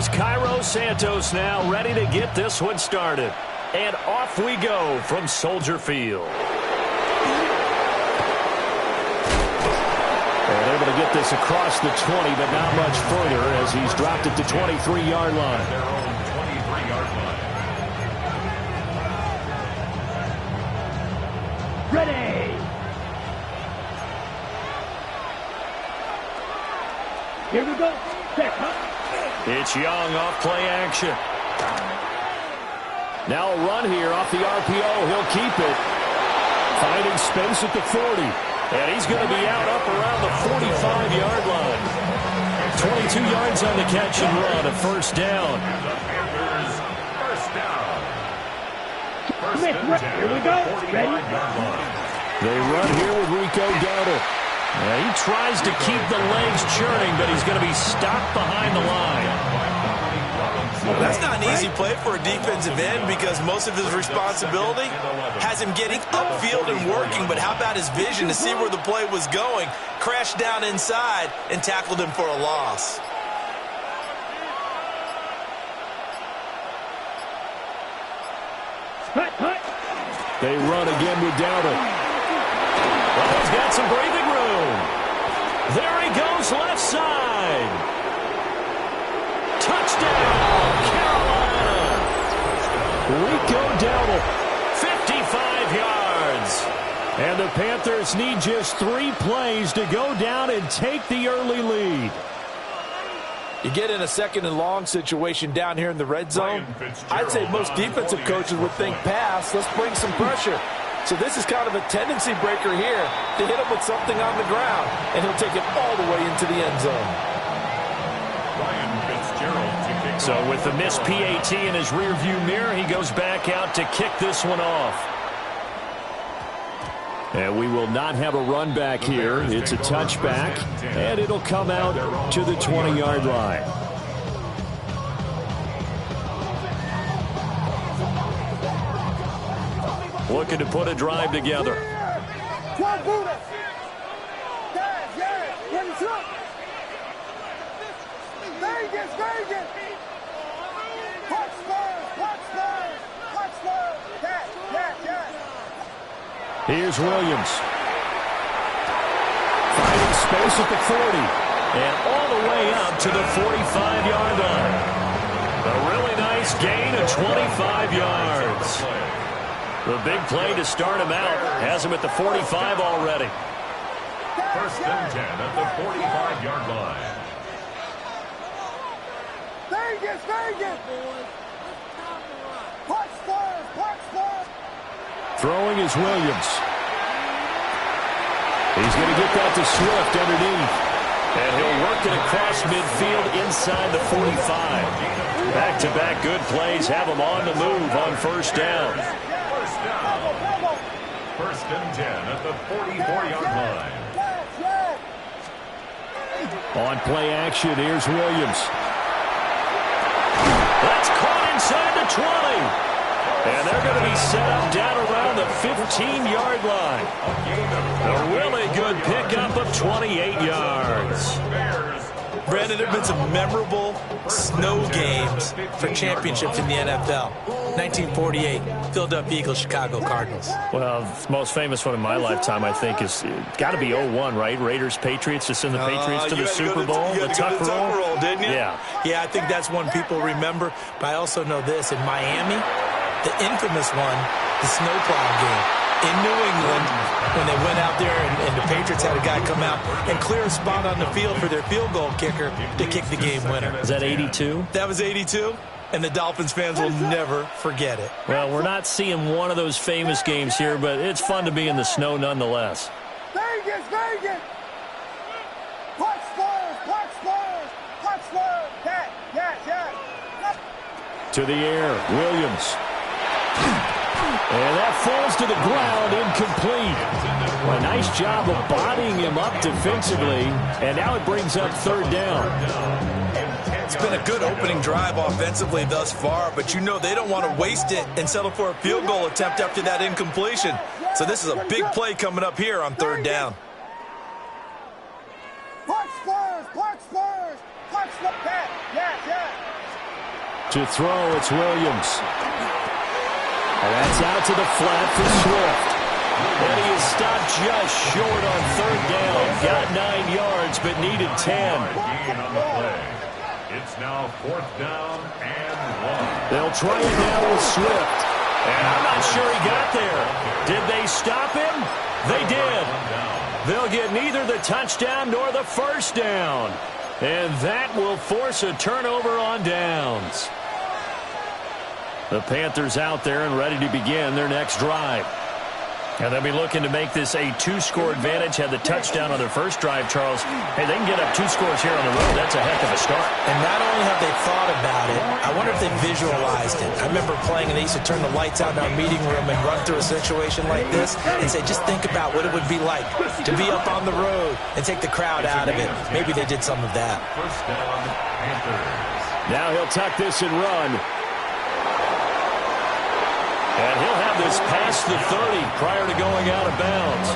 Here's Cairo Santos now ready to get this one started. And off we go from Soldier Field. And able to get this across the 20, but not much further as he's dropped it to 23-yard line. Their own 23-yard line. Ready. Here we go. Set, huh? It's Young off play action. Now a run here off the RPO. He'll keep it. Finding space at the 40. And he's going to be out up around the 45-yard line. 22 yards on the catch and run, a first down. Here we go. Ready? They run here with Rico Dowdle. He tries to keep the legs churning, but he's going to be stopped behind the line. That's not an easy play for a defensive end because most of his responsibility has him getting upfield and working, but how about his vision to see where the play was going, crashed down inside, and tackled him for a loss. They run again with Dowdle. Well, he's got some breathing room. There he goes left side. Touchdown, Carolina. Rico Dowdle, 55 yards. And the Panthers need just 3 plays to go down and take the early lead. You get in a second and long situation down here in the red zone, I'd say most defensive coaches would think pass, let's bring some pressure. So this is kind of a tendency breaker here to hit him with something on the ground, and he'll take it all the way into the end zone. So with the missed PAT in his rearview mirror, he goes back out to kick this one off. And we will not have a run back here. It's a touchback, and it'll come out to the 20-yard line. Looking to put a drive together. Here's Williams. Finding space at the 40. And all the way up to the 45-yard line. A really nice gain of 25 yards. The big play to start him out has him at the 45 already. First and 10 at the 45-yard line. Vegas, Vegas! Punch first! Throwing is Williams. He's going to get that to Swift underneath. And he'll work it across midfield inside the 45. Back-to-back good plays have him on the move on first down. First and 10 at the 44-yard line. On play action, here's Williams. That's caught inside the 20. And they're going to be set up down around the 15-yard line. A really good pickup of 28 yards. Brandon, there have been some memorable snow games for championships in the NFL. 1948, Philadelphia Eagles, Chicago Cardinals. Well, the most famous one in my lifetime, I think, is got to be 01, right? Raiders, Patriots, to send the Patriots to the Super Bowl. The tuck roll, didn't you? Yeah. Yeah, I think that's one people remember. But I also know this. In Miami, the infamous one, the snowplow game. In New England, when they went out there and the Patriots had a guy come out and clear a spot on the field for their field goal kicker to kick the game winner. Is that 82? That was 82, and the Dolphins fans will never forget it. Well, we're not seeing one of those famous games here, but it's fun to be in the snow nonetheless. Vegas, Vegas! Punch first! Yes! To the air, Williams. And that falls to the ground, incomplete. Well, a nice job of bodying him up defensively, and now it brings up third down. It's been a good opening drive offensively thus far, but you know they don't want to waste it and settle for a field goal attempt after that incompletion. So this is a big play coming up here on third down. Punch first! Yes! To throw, it's Williams. And that's out to the flat for Swift. And he is stopped just short on third down. Got 9 yards, but needed 10. Gain on the play. It's now 4th down and 1. They'll try it now with Swift. And I'm not sure he got there. Did they stop him? They did. They'll get neither the touchdown nor the first down. And that will force a turnover on downs. The Panthers out there and ready to begin their next drive. And they'll be looking to make this a 2-score advantage. Had the touchdown on their first drive, Charles. Hey, they can get up 2 scores here on the road. That's a heck of a start. And not only have they thought about it, I wonder if they visualized it. I remember playing and they used to turn the lights out in our meeting room and run through a situation like this and say, just think about what it would be like to be up on the road and take the crowd out of it. Maybe they did some of that. First down, Panthers. Now he'll tuck this and run. And he'll have this past the 30 prior to going out of bounds.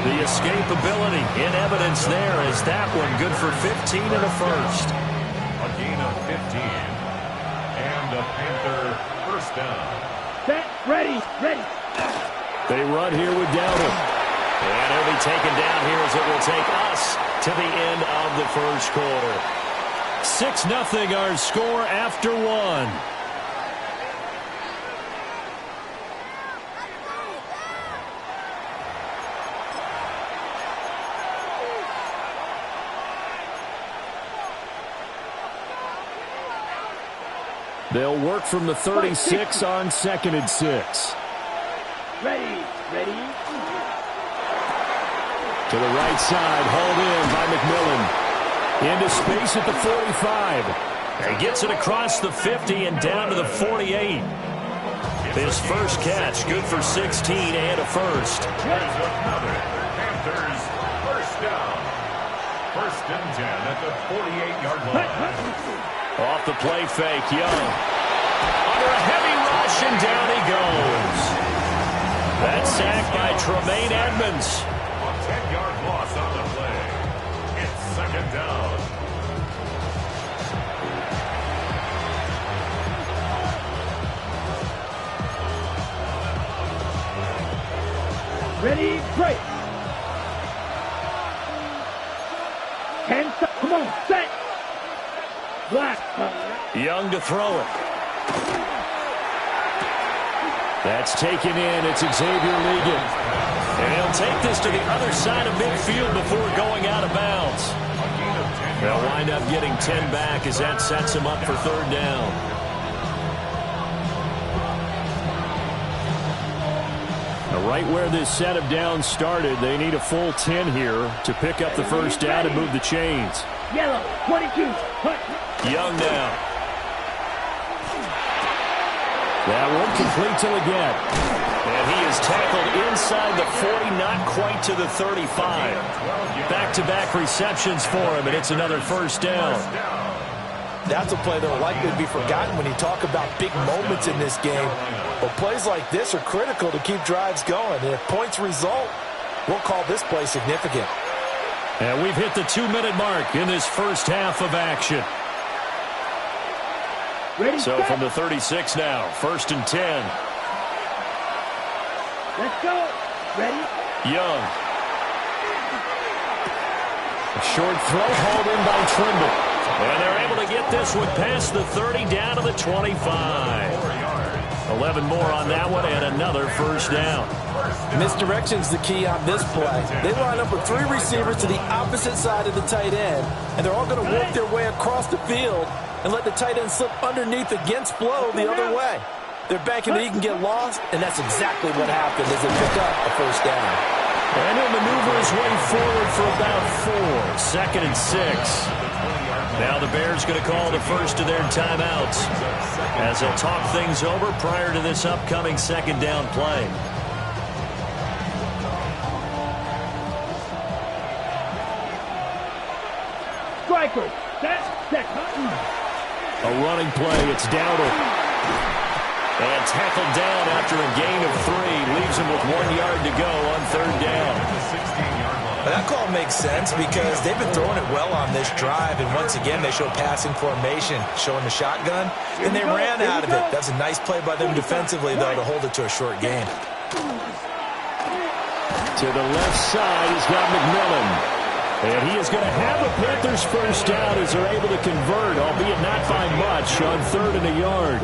The escapability in evidence there is that one good for 15 and a first. A gain of 15. And a Panther first down. Set, ready, ready. They run here with Dowdle. And he'll be taken down here as it will take us to the end of the first quarter. 6-0 our score after 1. They'll work from the 36 on 2nd and 6. Ready, ready. To the right side, hauled in by McMillan. Into space at the 45. And gets it across the 50 and down to the 48. His first catch, good for 16 and a first. Here's another Panthers first down. 1st and 10 at the 48-yard line. Off the play fake, Young. Under a heavy rush, and down he goes. That sack by Tremaine Edmonds. A 10-yard loss on the play. It's 2nd down. Ready, break. 10 seconds. Come on, set. Black. Young to throw it. That's taken in. It's Xavier Ligon. And he'll take this to the other side of midfield before going out of bounds. They'll wind up getting 10 back as that sets him up for 3rd down. Now, right where this set of downs started, they need a full 10 here to pick up the first down and move the chains. Yellow, 22. Hut. Young now. That one complete till again. And he is tackled inside the 40, not quite to the 35. Back-to-back receptions for him, and it's another first down. That's a play that will likely be forgotten when you talk about big moments in this game. But plays like this are critical to keep drives going. And if points result, we'll call this play significant. And we've hit the 2-minute mark in this first half of action. Ready, So set. from the 36 now, 1st and 10. Let's go. Ready. Young. A short throw hauled in by Trimble. And they're able to get this one past the 30 down to the 25. 11 more on that one and another first down. Misdirection's the key on this play. They line up with 3 receivers to the opposite side of the tight end, and they're all going to work their way across the field and let the tight end slip underneath against blow the other way. They're banking that he can get lost, and that's exactly what happened as they pick up a first down. And he'll maneuver his way forward for about 4. 2nd and 6. Now the Bears going to call the first of their timeouts as they'll talk things over prior to this upcoming 2nd down play. Striker. Set. A running play. It's Dowdle. And tackled down after a gain of 3. Leaves him with 1 yard to go on 3rd down. The 16-yard line. That call makes sense because they've been throwing it well on this drive, and once again they show passing formation, showing the shotgun, and they ran out of it. That's a nice play by them defensively, though, to hold it to a short game. To the left side, he's got McMillan. And he is going to have a Panthers first down as they're able to convert, albeit not by much, on 3rd and a yard.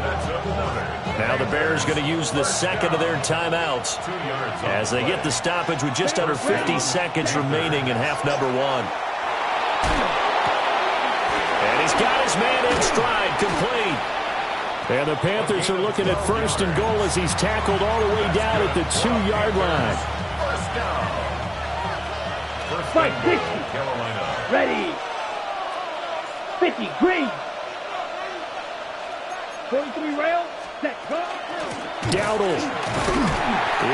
Now the Bears going to use the second of their timeouts as they get the stoppage with just under 50 seconds remaining in half number 1. And he's got his man in stride, complete. And the Panthers are looking at 1st and goal as he's tackled all the way down at the 2-yard line. First down. Fight, 60. Carolina. Ready. 50, green. 43 rail. Set, go. Dowdle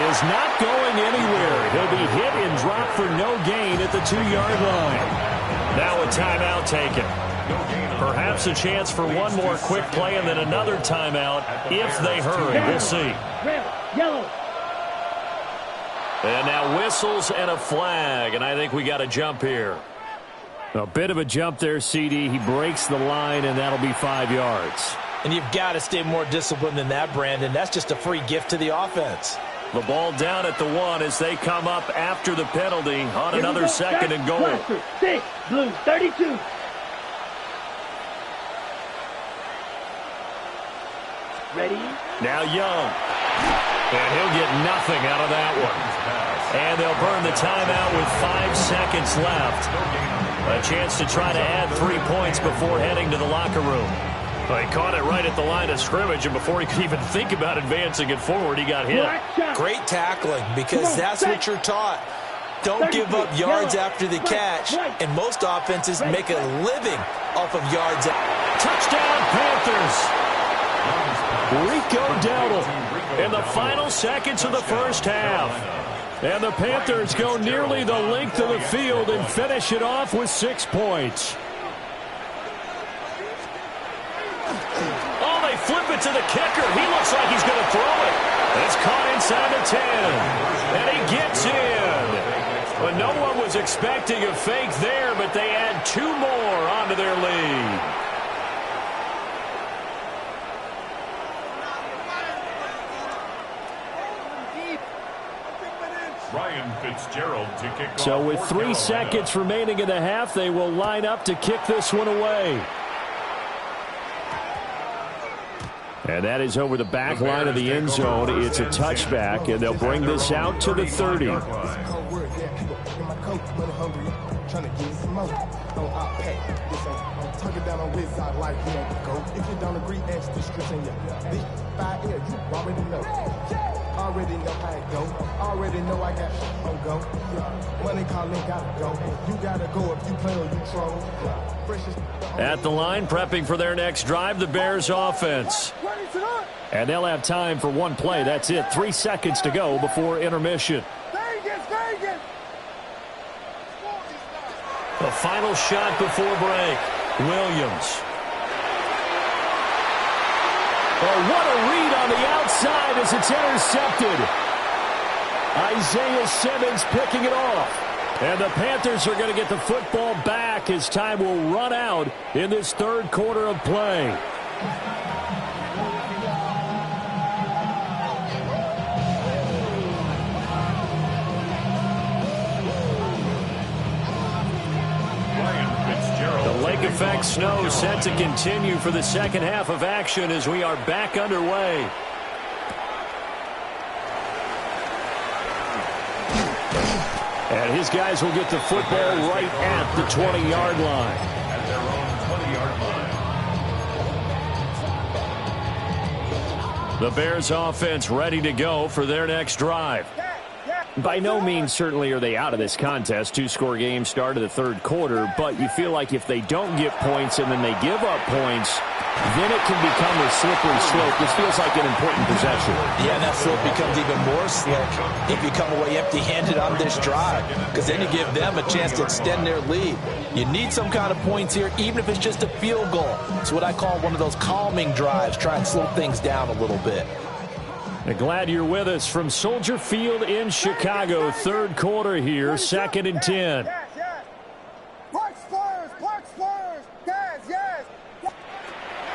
is not going anywhere. He'll be hit and dropped for no gain at the 2-yard line. Now a timeout taken. Perhaps a chance for one more quick play and then another timeout if they hurry. We'll see. Red, yellow. And now whistles and a flag, and I think we got a jump here. A bit of a jump there, CD. He breaks the line, and that'll be 5 yards. And you've got to stay more disciplined than that, Brandon. That's just a free gift to the offense. The ball down at the 1 as they come up after the penalty on another 2nd and goal. Cluster, 6, blue, 32. Ready? Now Young. And he'll get nothing out of that one. And they'll burn the timeout with 5 seconds left. A chance to try to add 3 points before heading to the locker room. Well, he caught it right at the line of scrimmage, and before he could even think about advancing it forward, he got hit. Great tackling, because that's what you're taught. Don't give up yards after the catch, and most offenses make a living off of yards. Touchdown, Panthers! Rico Dowdle in the final seconds of the first half. And the Panthers go nearly the length of the field and finish it off with 6 points. Oh, they flip it to the kicker. He looks like he's going to throw it. It's caught inside the 10. And he gets in. But no one was expecting a fake there, but they add 2 more onto their lead. Ryan Fitzgerald to kick off. So with 3 seconds remaining in the half, they will line up to kick this one away. And that is over the back line of the end zone. It's a touchback, and they'll bring this out to the 30. Already know how it go. Already know I got on go. Money calling, gotta go. You gotta go if you play or you troll. At the line, prepping for their next drive, the Bears offense. And they'll have time for 1 play. That's it. 3 seconds to go before intermission. Vegas. The final shot before break. Williams. Oh, what a read on the outside as it's intercepted. Isaiah Simmons picking it off. And the Panthers are going to get the football back as time will run out in this 3rd quarter of play. The lake effect snow set to continue for the second half of action as we are back underway. And his guys will get the football right at the 20-yard line. At their own 20-yard line. The Bears offense ready to go for their next drive. By no means certainly are they out of this contest. 2-score game start of the 3rd quarter, but you feel like if they don't get points and then they give up points, then it can become a slippery slope. This feels like an important possession. Yeah, that slope becomes even more slick if you come away empty-handed on this drive, because then you give them a chance to extend their lead. You need some kind of points here, even if it's just a field goal. It's what I call one of those calming drives. Try and slow things down a little bit. Glad you're with us from Soldier Field in Chicago. Third quarter here, 2nd and 10. Yes, yes. Park Spurs, Park Spurs. Yes, yes.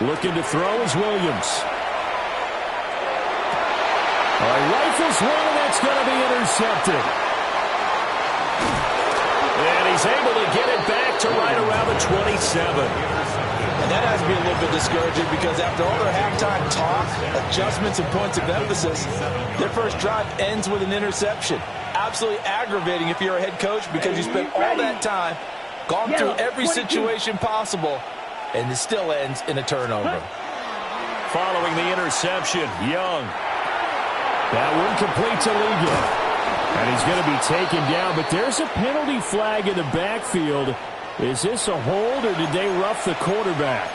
Looking to throw is Williams. Rifles one, and that's going to be intercepted. And he's able to get it back to right around the 27. And that has to be a little bit discouraging because after all their halftime talk, adjustments, and points of emphasis, their first drive ends with an interception. Absolutely aggravating if you're a head coach because you spent all that time, gone through every situation possible, and it still ends in a turnover. Following the interception, Young. That one complete to Liga. And he's going to be taken down, but there's a penalty flag in the backfield. Is this a hold, or did they rough the quarterback?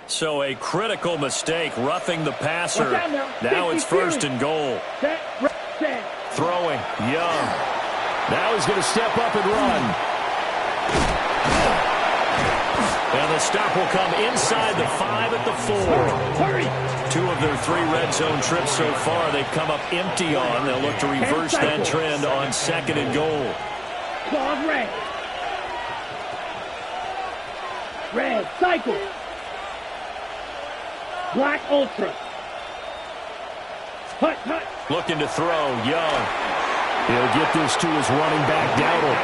So a critical mistake, roughing the passer. Now it's 1st and goal. Throwing, Young. Now he's going to step up and run. And the stop will come inside the 5 at the 4. 2 of their 3 red zone trips so far they've come up empty on. They'll look to reverse that trend on 2nd and goal. Claws red. Red, cycle. Black ultra. Hut, hut. Looking to throw, Young. He'll get this to his running back, Dowdle.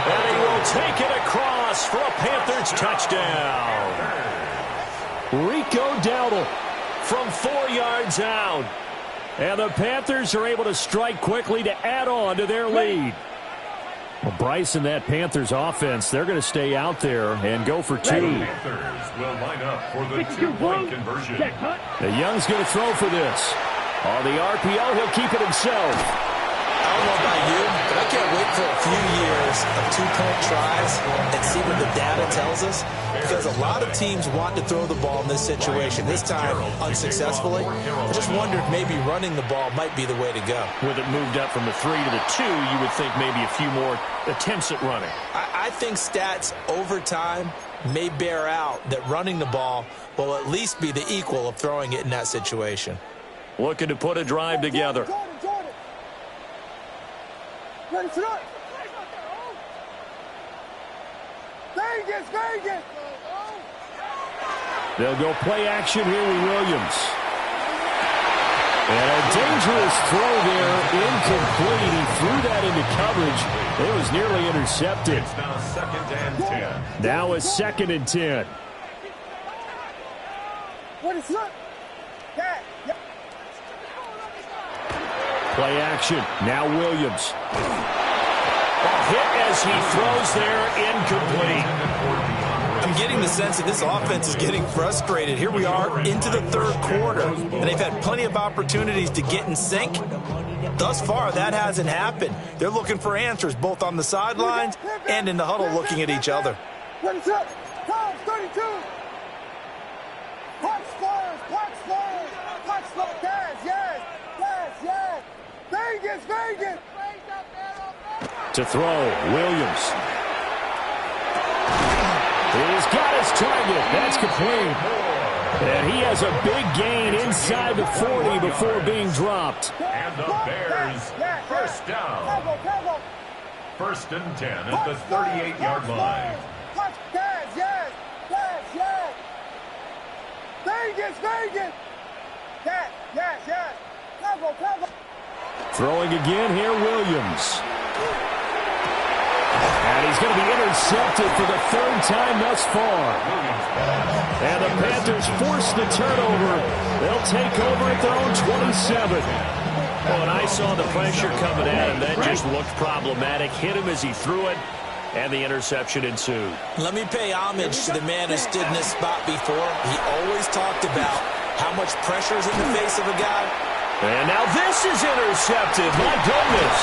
And he will take it across for a Panthers touchdown. Rico Dowdle from 4 yards out. And the Panthers are able to strike quickly to add on to their lead. Well, Bryce and that Panthers offense, they're going to stay out there and go for 2. Panthers will line up for the 2-point conversion. The Young's going to throw for this. On the RPO, he'll keep it himself. I don't know about you, but I can't wait for a few years of 2-point tries and see what the data tells us, because a lot of teams want to throw the ball in this situation, this time unsuccessfully. I just wonder if maybe running the ball might be the way to go. With it moved up from the 3 to the 2, you would think maybe a few more attempts at running. I think stats over time may bear out that running the ball will at least be the equal of throwing it in that situation. Looking to put a drive together. Jordan. Ready, sit up. Vegas, Vegas. They'll go play action here with Williams. And a dangerous throw there, incomplete. He threw that into coverage. It was nearly intercepted. It's now 2nd and 10. Now it's 2nd and 10. Ready, sit up. Yeah. Play action. Now Williams. A hit as he throws there, incomplete. I'm getting the sense that this offense is getting frustrated. Here we are into the 3rd quarter, and they've had plenty of opportunities to get in sync. Thus far, that hasn't happened. They're looking for answers both on the sidelines and in the huddle looking at each other. Ready, sit up. Times 32. Park Spurs, Park Spurs. Park Spurs. Yes. Vegas. To throw, Williams. He's got his target. That's complete. And he has a big gain inside the 40 before being dropped. And the Bears, 1st down. 1st and 10 at the 38-yard line. Yes. Vegas. Yes. Cover. Throwing again here, Williams. And he's going to be intercepted for the 3rd time thus far. And the Panthers force the turnover. They'll take over at their own 27. Well, and I saw the pressure coming at him. That just looked problematic. Hit him as he threw it, and the interception ensued. Let me pay homage to the man who stood in this spot before. He always talked about how much pressure is in the face of a guy. And now this is intercepted. My goodness.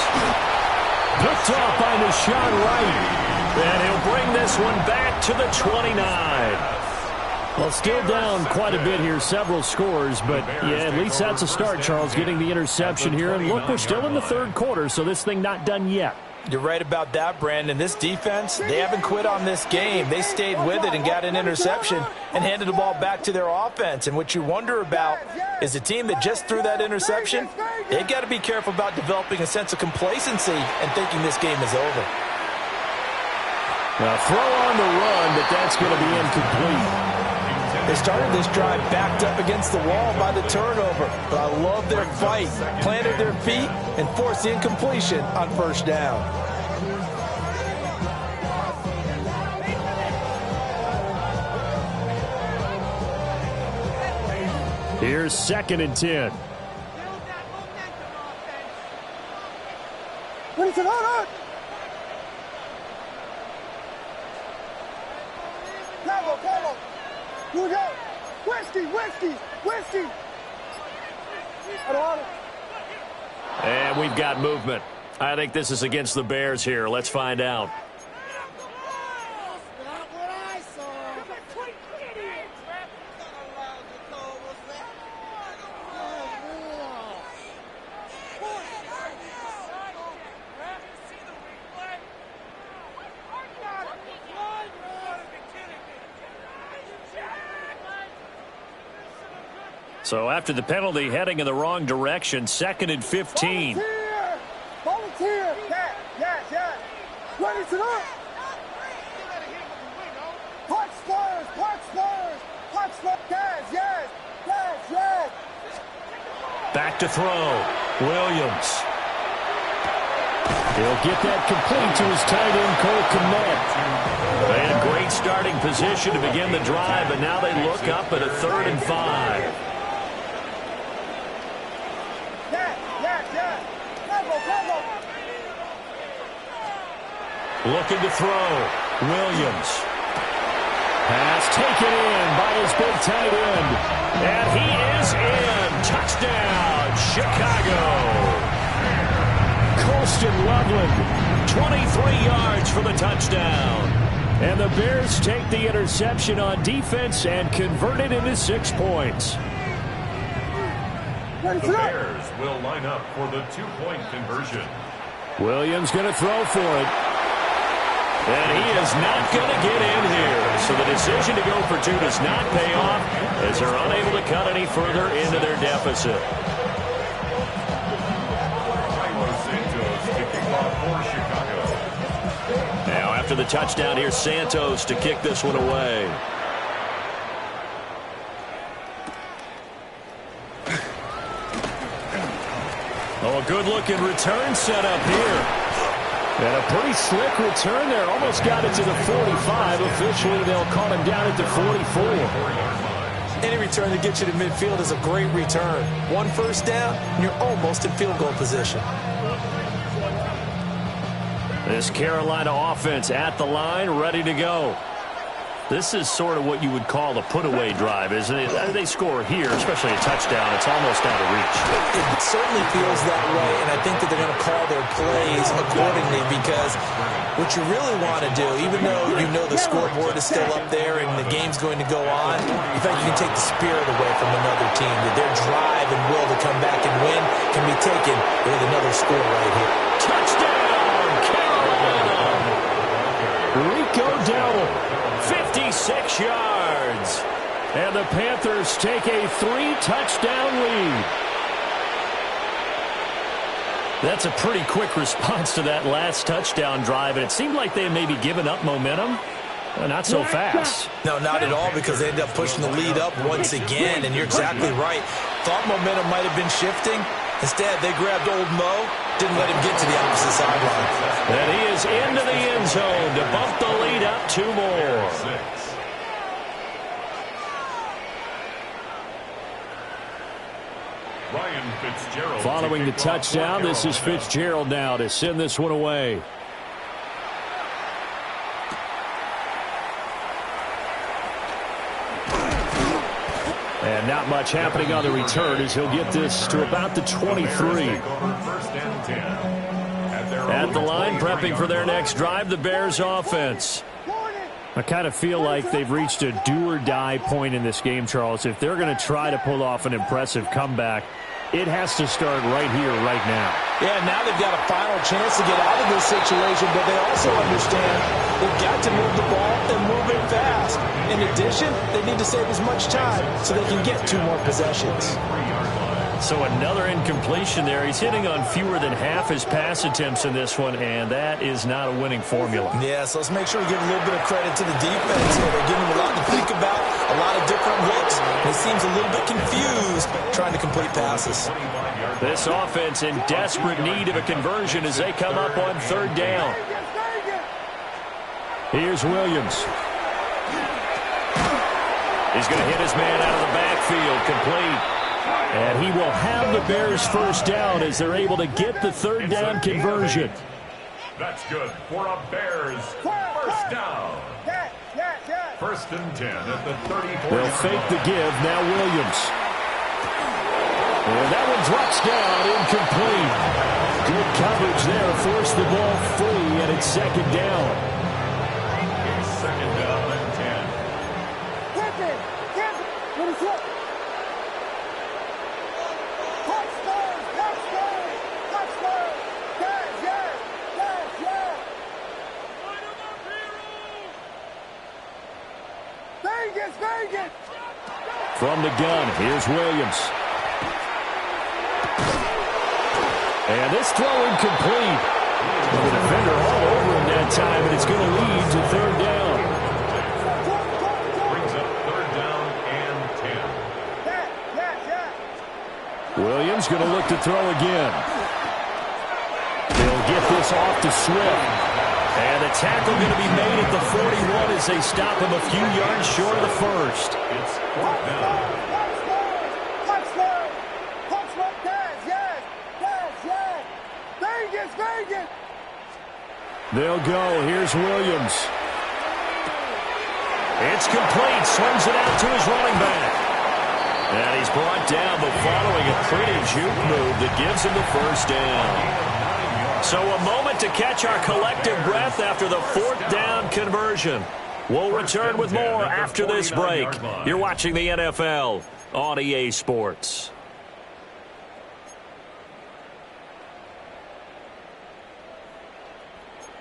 Picked off by Deshaun Wright. And he'll bring this one back to the 29. Well, still down quite a bit here, several scores, but yeah, at least that's a start, Charles, getting the interception here. And look, we're still in the 3rd quarter, so this thing not done yet. You're right about that, Brandon. This defense, they haven't quit on this game. They stayed with it and got an interception and handed the ball back to their offense. And what you wonder about is a team that just threw that interception, they've got to be careful about developing a sense of complacency and thinking this game is over. Now throw on the run, but that's going to be incomplete. They started this drive backed up against the wall by the turnover, but I love their fight, planted their feet, and forced the incompletion on first down. Here's 2nd and 10. Whiskey. And we've got movement. I think this is against the Bears here. Let's find out. So after the penalty, heading in the wrong direction, 2nd and 15. Volunteer. Yes. Ready to look. Punch Spurs. Yes. Back to throw. Williams. He'll get that complete to his tight end, Cole Kmet. They had a great starting position to begin the drive, and now they look up at a 3rd and 5. Looking to throw. Williams. Pass taken in by his big tight end. And he is in. Touchdown, Chicago. Colston Loveland, 23 yards for the touchdown. And the Bears take the interception on defense and convert it into 6 points. The Bears will line up for the 2-point conversion. Williams going to throw for it. And he is not going to get in here. So the decision to go for 2 does not pay off as they're unable to cut any further into their deficit. Now after the touchdown, here's Santos to kick this one away. Oh, a good-looking return set up here. And a pretty slick return there. Almost got it to the 45. Officially, they'll call him down at the 44. Any return that gets you to midfield is a great return. 1 first down, and you're almost in field goal position. This Carolina offense at the line, ready to go. This is sort of what you would call a put-away drive, isn't it? They score here, especially a touchdown. It's almost out of reach. It certainly feels that way, and I think that they're going to call their plays accordingly because what you really want to do, even though you know the scoreboard is still up there and the game's going to go on, in fact, you can take the spirit away from another team. That their drive and will to come back and win can be taken with another score right here. Touchdown, Carolina! Rico Dowdle. 56 yards. And the Panthers take a 3-touchdown lead. That's a pretty quick response to that last touchdown drive, and it seemed like they had maybe given up momentum. Not so fast. No, not at all, because they ended up pushing the lead up once again, and you're exactly right. Thought momentum might have been shifting. Instead, they grabbed old Mo, didn't let him get to the opposite sideline. And he is into the end zone to bump the lead up 2 more. Following the touchdown, this is Fitzgerald now to send this one away. And not much happening on the return as he'll get this to about the 23. At the line, prepping for their next drive, the Bears offense. I kind of feel like they've reached a do-or-die point in this game, Charles. If they're going to try to pull off an impressive comeback, it has to start right here, right now. Yeah, now they've got a final chance to get out of this situation, but they also understand they've got to move the ball and move it fast. In addition, they need to save as much time so they can get 2 more possessions. So another incompletion there. He's hitting on fewer than half his pass attempts in this one, and that is not a winning formula. Yeah, so let's make sure we give a little bit of credit to the defense here. They're giving him a lot to think about, a lot of different looks. He seems a little bit confused trying to complete passes. This offense in desperate need of a conversion as they come up on 3rd down. Here's Williams. He's going to hit his man out of the backfield, complete. And he will have the Bears' first down as they're able to get the 3rd down conversion. That's good for a Bears first down. 1st and 10 at the 34. They'll fake the give. Now Williams. And that one drops down, incomplete. Good coverage there. Forced the ball free, and it's 2nd down. 2nd down and 10. From the gun, here's Williams. And this throw incomplete. The defender all over him that time, and it's going to lead to 3rd down. Brings up 3rd down and 10. Williams going to look to throw again. They'll get this off to Swift. And the tackle going to be made at the 41 as they stop him a few yards short of the first. It's 4th down. They'll go. Here's Williams. It's complete. Swings it out to his running back. And he's brought down, but following a pretty juke move that gives him the first down. So a moment to catch our collective breath after the 4th down conversion. We'll return with more after this break. You're watching the NFL on EA Sports.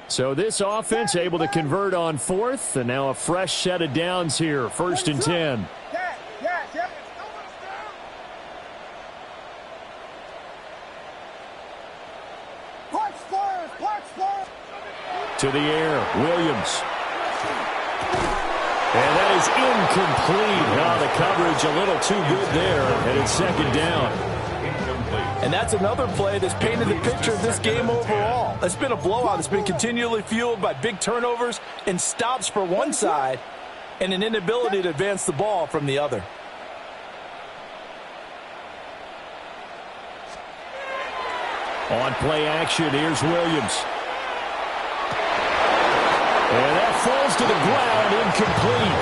So this offense able to convert on 4th, and now a fresh set of downs here, 1st and 10. To the air, Williams. And that is incomplete. The coverage a little too good there, and it's 2nd down. And that's another play that's painted the picture of this game overall. It's been a blowout. It's been continually fueled by big turnovers and stops for one side and an inability to advance the ball from the other. On play action, here's Williams. And that falls to the ground, incomplete.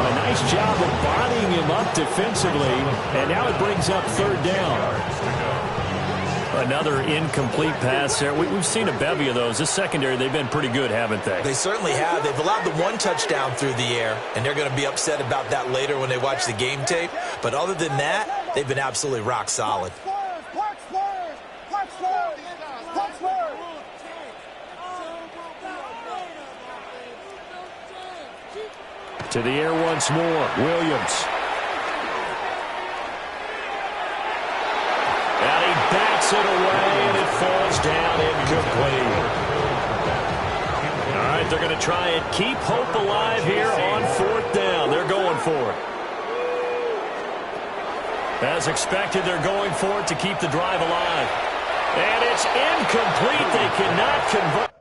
A nice job of bodying him up defensively, and now it brings up 3rd down. Another incomplete pass there. We've seen a bevy of those. This secondary, they've been pretty good, haven't they? They certainly have. They've allowed the 1 touchdown through the air, and they're going to be upset about that later when they watch the game tape. But other than that, they've been absolutely rock solid. To the air once more, Williams. And he bats it away, and it falls down incomplete. All right, they're going to try and keep hope alive here on 4th down. They're going for it. As expected, they're going for it to keep the drive alive. And it's incomplete. They cannot convert.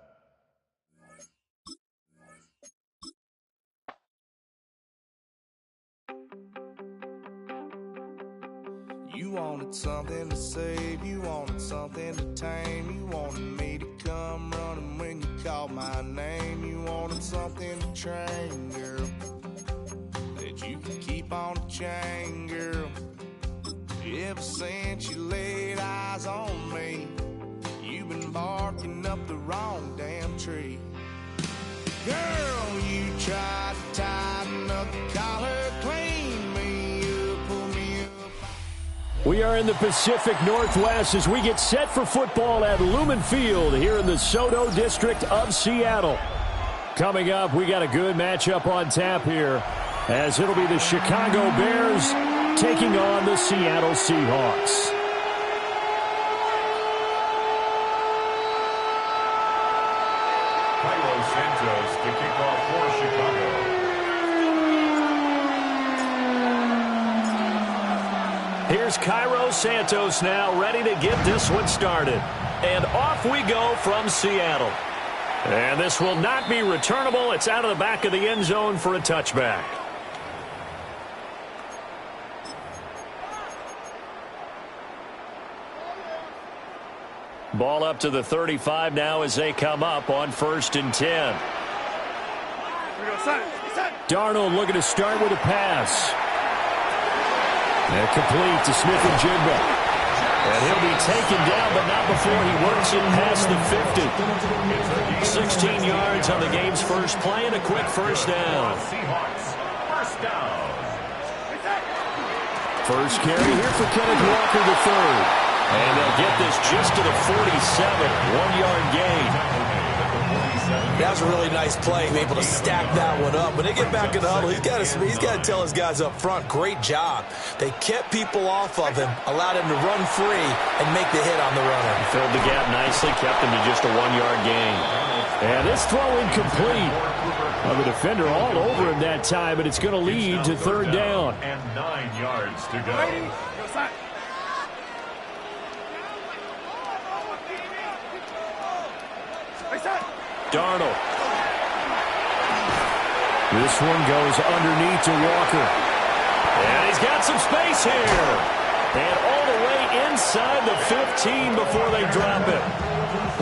You wanted something to save, you wanted something to tame, you wanted me to come running when you called my name, you wanted something to train, girl, that you could keep on the chain, girl. Ever since you laid eyes on me, you've been barking up the wrong damn tree. Girl, you tried to tighten up the collar, clean me up, pull me up. We are in the Pacific Northwest as we get set for football at Lumen Field here in the Soto District of Seattle. Coming up, we got a good matchup on tap here as it'll be the Chicago Bears taking on the Seattle Seahawks. Santos to kick off for Chicago. Here's Cairo Santos now ready to get this one started. And off we go from Seattle. And this will not be returnable. It's out of the back of the end zone for a touchback. Ball up to the 35 now as they come up on 1st and 10. Darnold looking to start with a pass. And complete to Smith-Njigba. And he'll be taken down, but not before he works it past the 50. 16 yards on the game's first play and a quick first down. First carry here for Kenneth Walker III. And they'll get this just to the 47, 1-yard gain. That was a really nice play, able to stack that one up. When they get back in the huddle, he's got to tell his guys up front, great job. They kept people off of him, allowed him to run free, and make the hit on the runner. Filled the gap nicely, kept him to just a 1-yard gain. And this throw incomplete. Well, the defender all over him that time, but it's going to lead to 3rd down. And 9 yards to go. Darnold. This one goes underneath to Walker. And he's got some space here. And all the way inside the 15 before they drop it.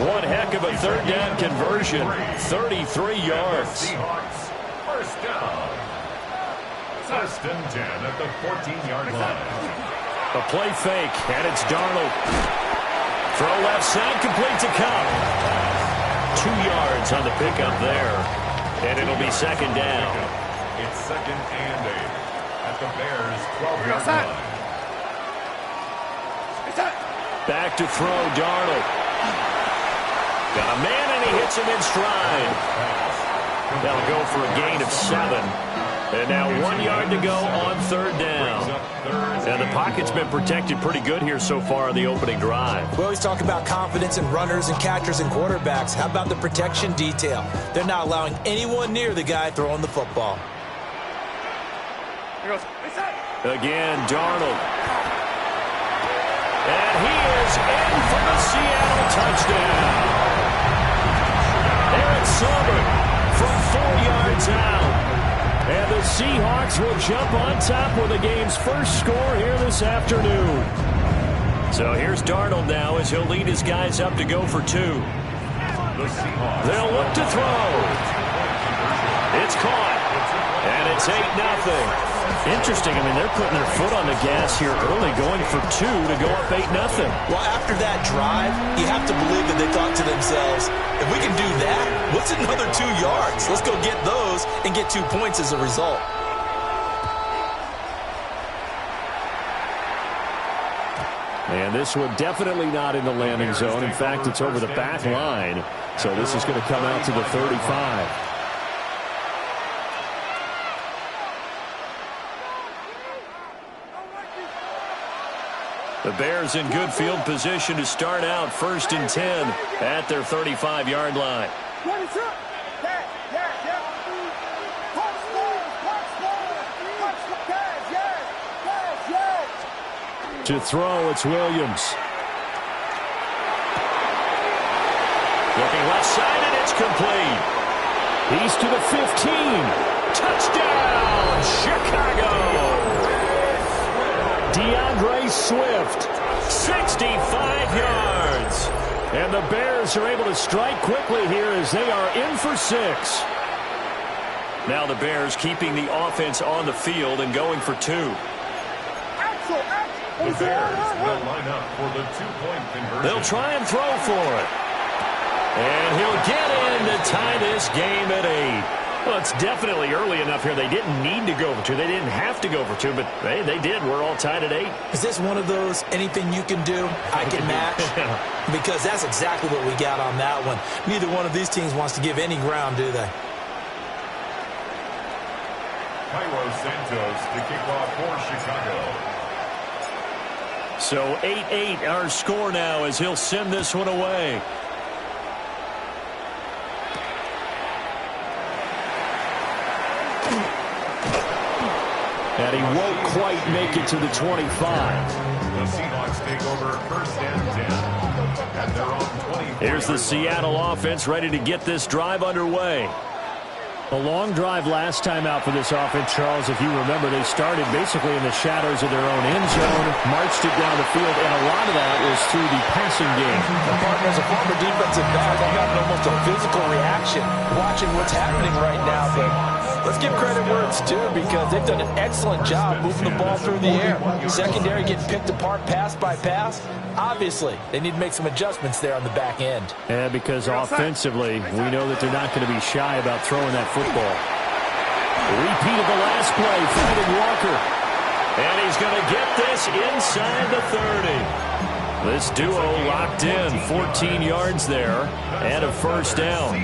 One heck of a 3rd down conversion. 33 yards. First down. 1st and 10 at the 14-yard line. A play fake, and it's Darnold. Throw left side, complete to Cup. 2 yards on the pickup there. And it'll be 2nd down. It's 2nd and 8 at the Bears' 12-yard line. Back to throw, Darnold. Got a man, and he hits him in stride. That'll go for a gain of 7. And now 1 yard to go on 3rd down. And the pocket's been protected pretty good here so far in the opening drive. We always talk about confidence in runners and catchers and quarterbacks. How about the protection detail? They're not allowing anyone near the guy throwing the football. Again, Darnold. And he is in for the Seattle touchdown. Eric Silver from 4 yards out. And the Seahawks will jump on top with the game's first score here this afternoon. So here's Darnold now as he'll lead his guys up to go for 2. They'll look to throw. It's caught. And it's 8-0. Interesting. I mean, they're putting their foot on the gas here early, going for 2 to go up 8-0. Well, after that drive, you have to believe that they thought to themselves, if we can do that, what's another 2 yards? Let's go get those and get 2 points as a result. And this one definitely not in the landing zone. In fact, it's over the back line. So this is going to come out to the 35. The Bears in good field position to start out 1st and 10 at their 35-yard line. To throw, it's Williams. Looking left side, and it's complete. He's to the 15. Touchdown, Chicago. DeAndre Swift, 65 yards. And the Bears are able to strike quickly here as they are in for 6. Now the Bears keeping the offense on the field and going for 2. The Bears will line up for the 2-point conversion. They'll try and throw for it. And he'll get in to tie this game at 8. Well, it's definitely early enough here. They didn't need to go for two. They didn't have to go for two, but they did. We're all tied at 8. Is this one of those anything you can do, I can match? Because that's exactly what we got on that one. Neither one of these teams wants to give any ground, do they? Cairo Santos to kick off for Chicago. So 8-8 our score now as he'll send this one away. And he won't quite make it to the 25. The Seahawks take over 1st and 10. And they're on 20. Here's the Seattle offense ready to get this drive underway. A long drive last time out for this offense, Charles. If you remember, they started basically in the shadows of their own end zone, marched it down the field, and a lot of that was through the passing game. As a former defensive back, I got almost a physical reaction watching what's happening right now. But let's give credit where it's due because they've done an excellent job moving the ball through the air. Secondary getting picked apart pass by pass. Obviously, they need to make some adjustments there on the back end. Yeah, because offensively, we know that they're not going to be shy about throwing that football. Repeat of the last play, finding Walker. And he's going to get this inside the 30. This duo locked in, 14 yards there, and a first down.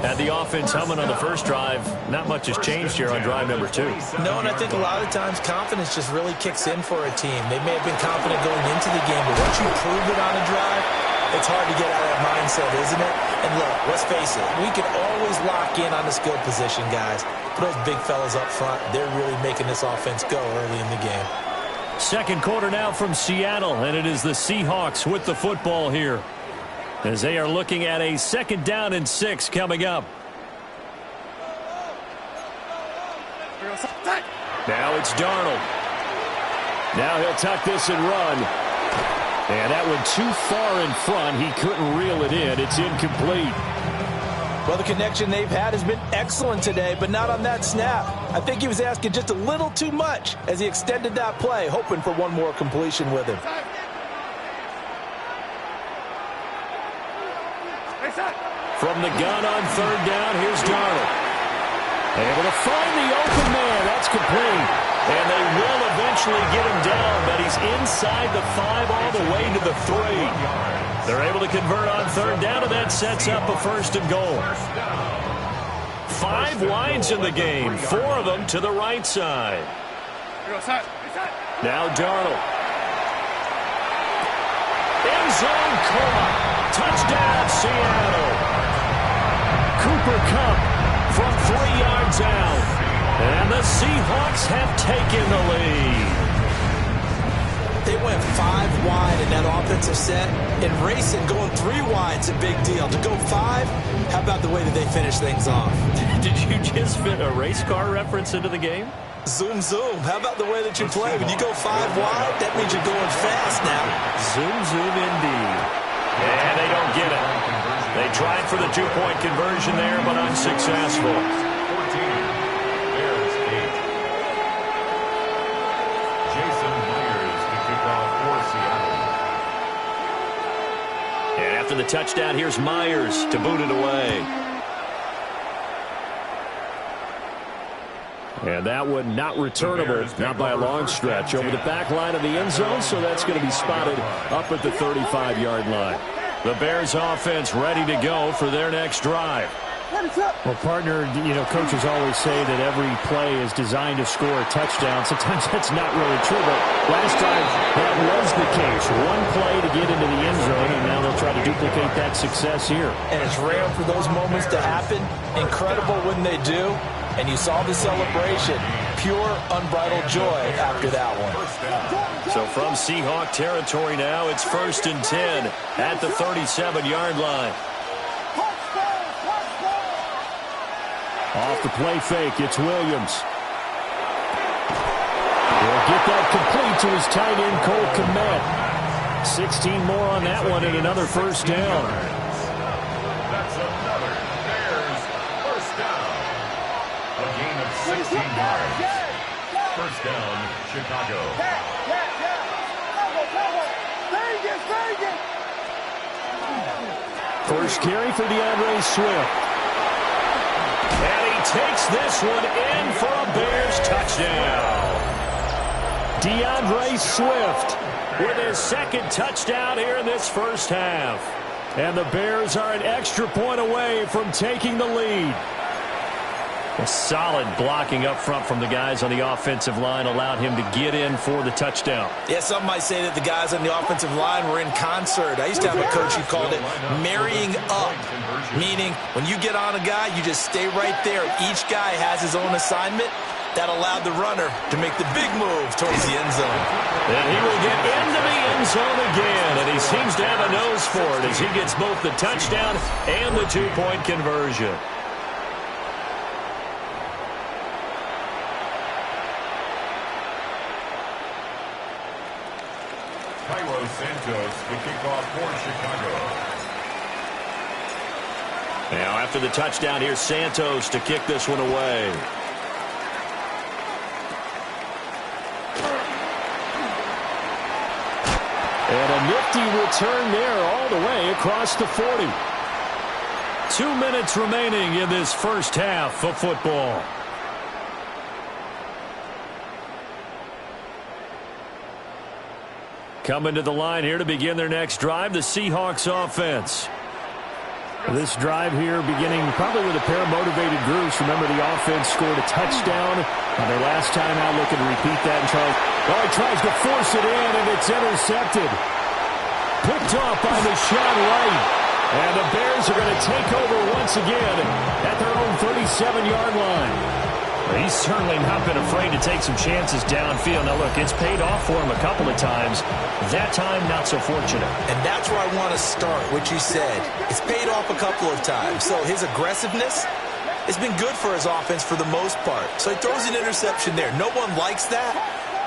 Had the offense humming on the first drive. Not much has changed here on drive number 2. No, and I think a lot of times confidence just really kicks in for a team. They may have been confident going into the game, but once you prove it on a drive, it's hard to get out of that mindset, isn't it? And look, let's face it, we can always lock in on the skill position, guys. But those big fellas up front, they're really making this offense go early in the game. Second quarter now from Seattle, and it is the Seahawks with the football here as they are looking at a 2nd down and 6 coming up. Now it's Darnold. Now he'll tuck this and run. And that one too far in front. He couldn't reel it in. It's incomplete. Well, the connection they've had has been excellent today, but not on that snap. I think he was asking just a little too much as he extended that play, hoping for one more completion with him. From the gun on 3rd down, here's Darnold. Able to find the open man. That's complete. And they will eventually get him down, but he's inside the 5 all the way to the 3. They're able to convert on 3rd down, and that sets up a 1st and goal. 5 wides in the game, 4 of them to the right side. Now Darnold. End zone caught. Touchdown, Seattle. Cooper Kupp from 3 yards out. And the Seahawks have taken the lead. They went 5 wide in that offensive set, and racing going 3 wide's a big deal. To go 5, how about the way that they finish things off? Did you just fit a race car reference into the game? Zoom, zoom. How about the way that you play? When you go 5 wide, that means you're going fast now. Zoom, zoom indeed. And they don't get it. They tried for the 2-point conversion there, but unsuccessful. 14. Bears 8. Jason Myers to kick off for Seattle. And after the touchdown, here's Myers to boot it away. And that one not returnable, not by a long stretch, over the back line of the end zone, so that's going to be spotted up at the 35-yard line. The Bears offense ready to go for their next drive. Well, partner, coaches always say that every play is designed to score a touchdown. Sometimes that's not really true, but last drive that was the case. One play to get into the end zone, and now they'll try to duplicate that success here. And it's rare for those moments to happen. Incredible when they do. And you saw the celebration. Pure, unbridled joy after that one. So from Seahawk territory now, it's 1st and 10 at the 37-yard line. Off the play fake, it's Williams. He'll get that complete to his tight end, Cole Kmet. 16 more on that one and another first down. That's another Bears first down. A gain of 16 yards. First down, Chicago. First carry for DeAndre Swift. And he takes this one in for a Bears touchdown. DeAndre Swift with his second touchdown here in this first half. And the Bears are an extra point away from taking the lead. A solid blocking up front from the guys on the offensive line allowed him to get in for the touchdown. Yeah, some might say that the guys on the offensive line were in concert. I used to have a coach who called it marrying up, meaning when you get on a guy, you just stay right there. Each guy has his own assignment. That allowed the runner to make the big move towards the end zone. And he will get into the end zone again, and he seems to have a nose for it as he gets both the touchdown and the two-point conversion. Santos to kick off for Chicago. Now after the touchdown, here's Santos to kick this one away. And a nifty return there all the way across the 40. 2 minutes remaining in this first half of football. Coming to the line here to begin their next drive, the Seahawks offense. This drive here beginning probably with a pair of motivated groups. Remember, the offense scored a touchdown on their last time out. Looking to repeat that. And he tries to force it in, and it's intercepted. Picked off by Deshaun Wright. And the Bears are going to take over once again at their own 37-yard line. He's certainly not been afraid to take some chances downfield. Now, look, it's paid off for him a couple of times. That time, not so fortunate. And that's where I want to start, what you said. It's paid off a couple of times. So his aggressiveness has been good for his offense for the most part. So he throws an interception there. No one likes that,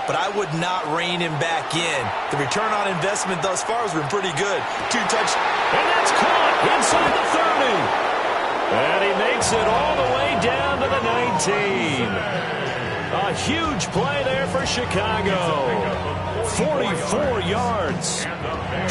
but I would not rein him back in. The return on investment thus far has been pretty good. 2 touchdowns. And that's caught inside the 30. And he makes it all the way down to the 19. A huge play there for Chicago. 44 yards.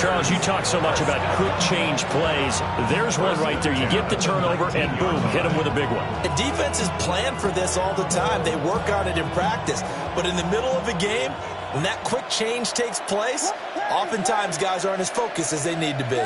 Charles, you talk so much about quick change plays. There's one right there. You get the turnover and boom, hit him with a big one. The defenses plan for this all the time. They work on it in practice. But in the middle of a game, when that quick change takes place, oftentimes guys aren't as focused as they need to be.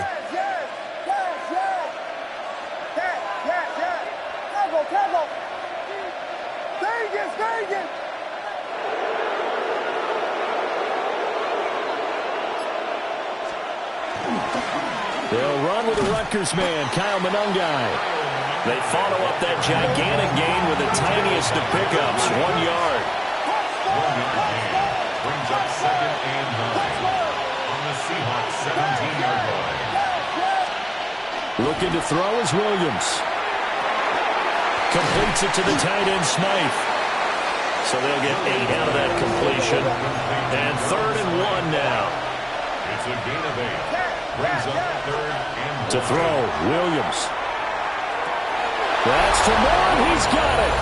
They'll run with the Rutgers man, Kyle Monungai. They follow up that gigantic gain with the tiniest of pickups, 1 yard. Brings up 2nd and 9 on the Seahawks 17-yard line. Looking to throw is Williams. Completes it to the tight end, Smythe. So they'll get 8 out of that completion. And 3rd and 1 now. It's a gain of 8. Brings up 3rd and 1. To throw, Williams. That's to Moore. He's got it.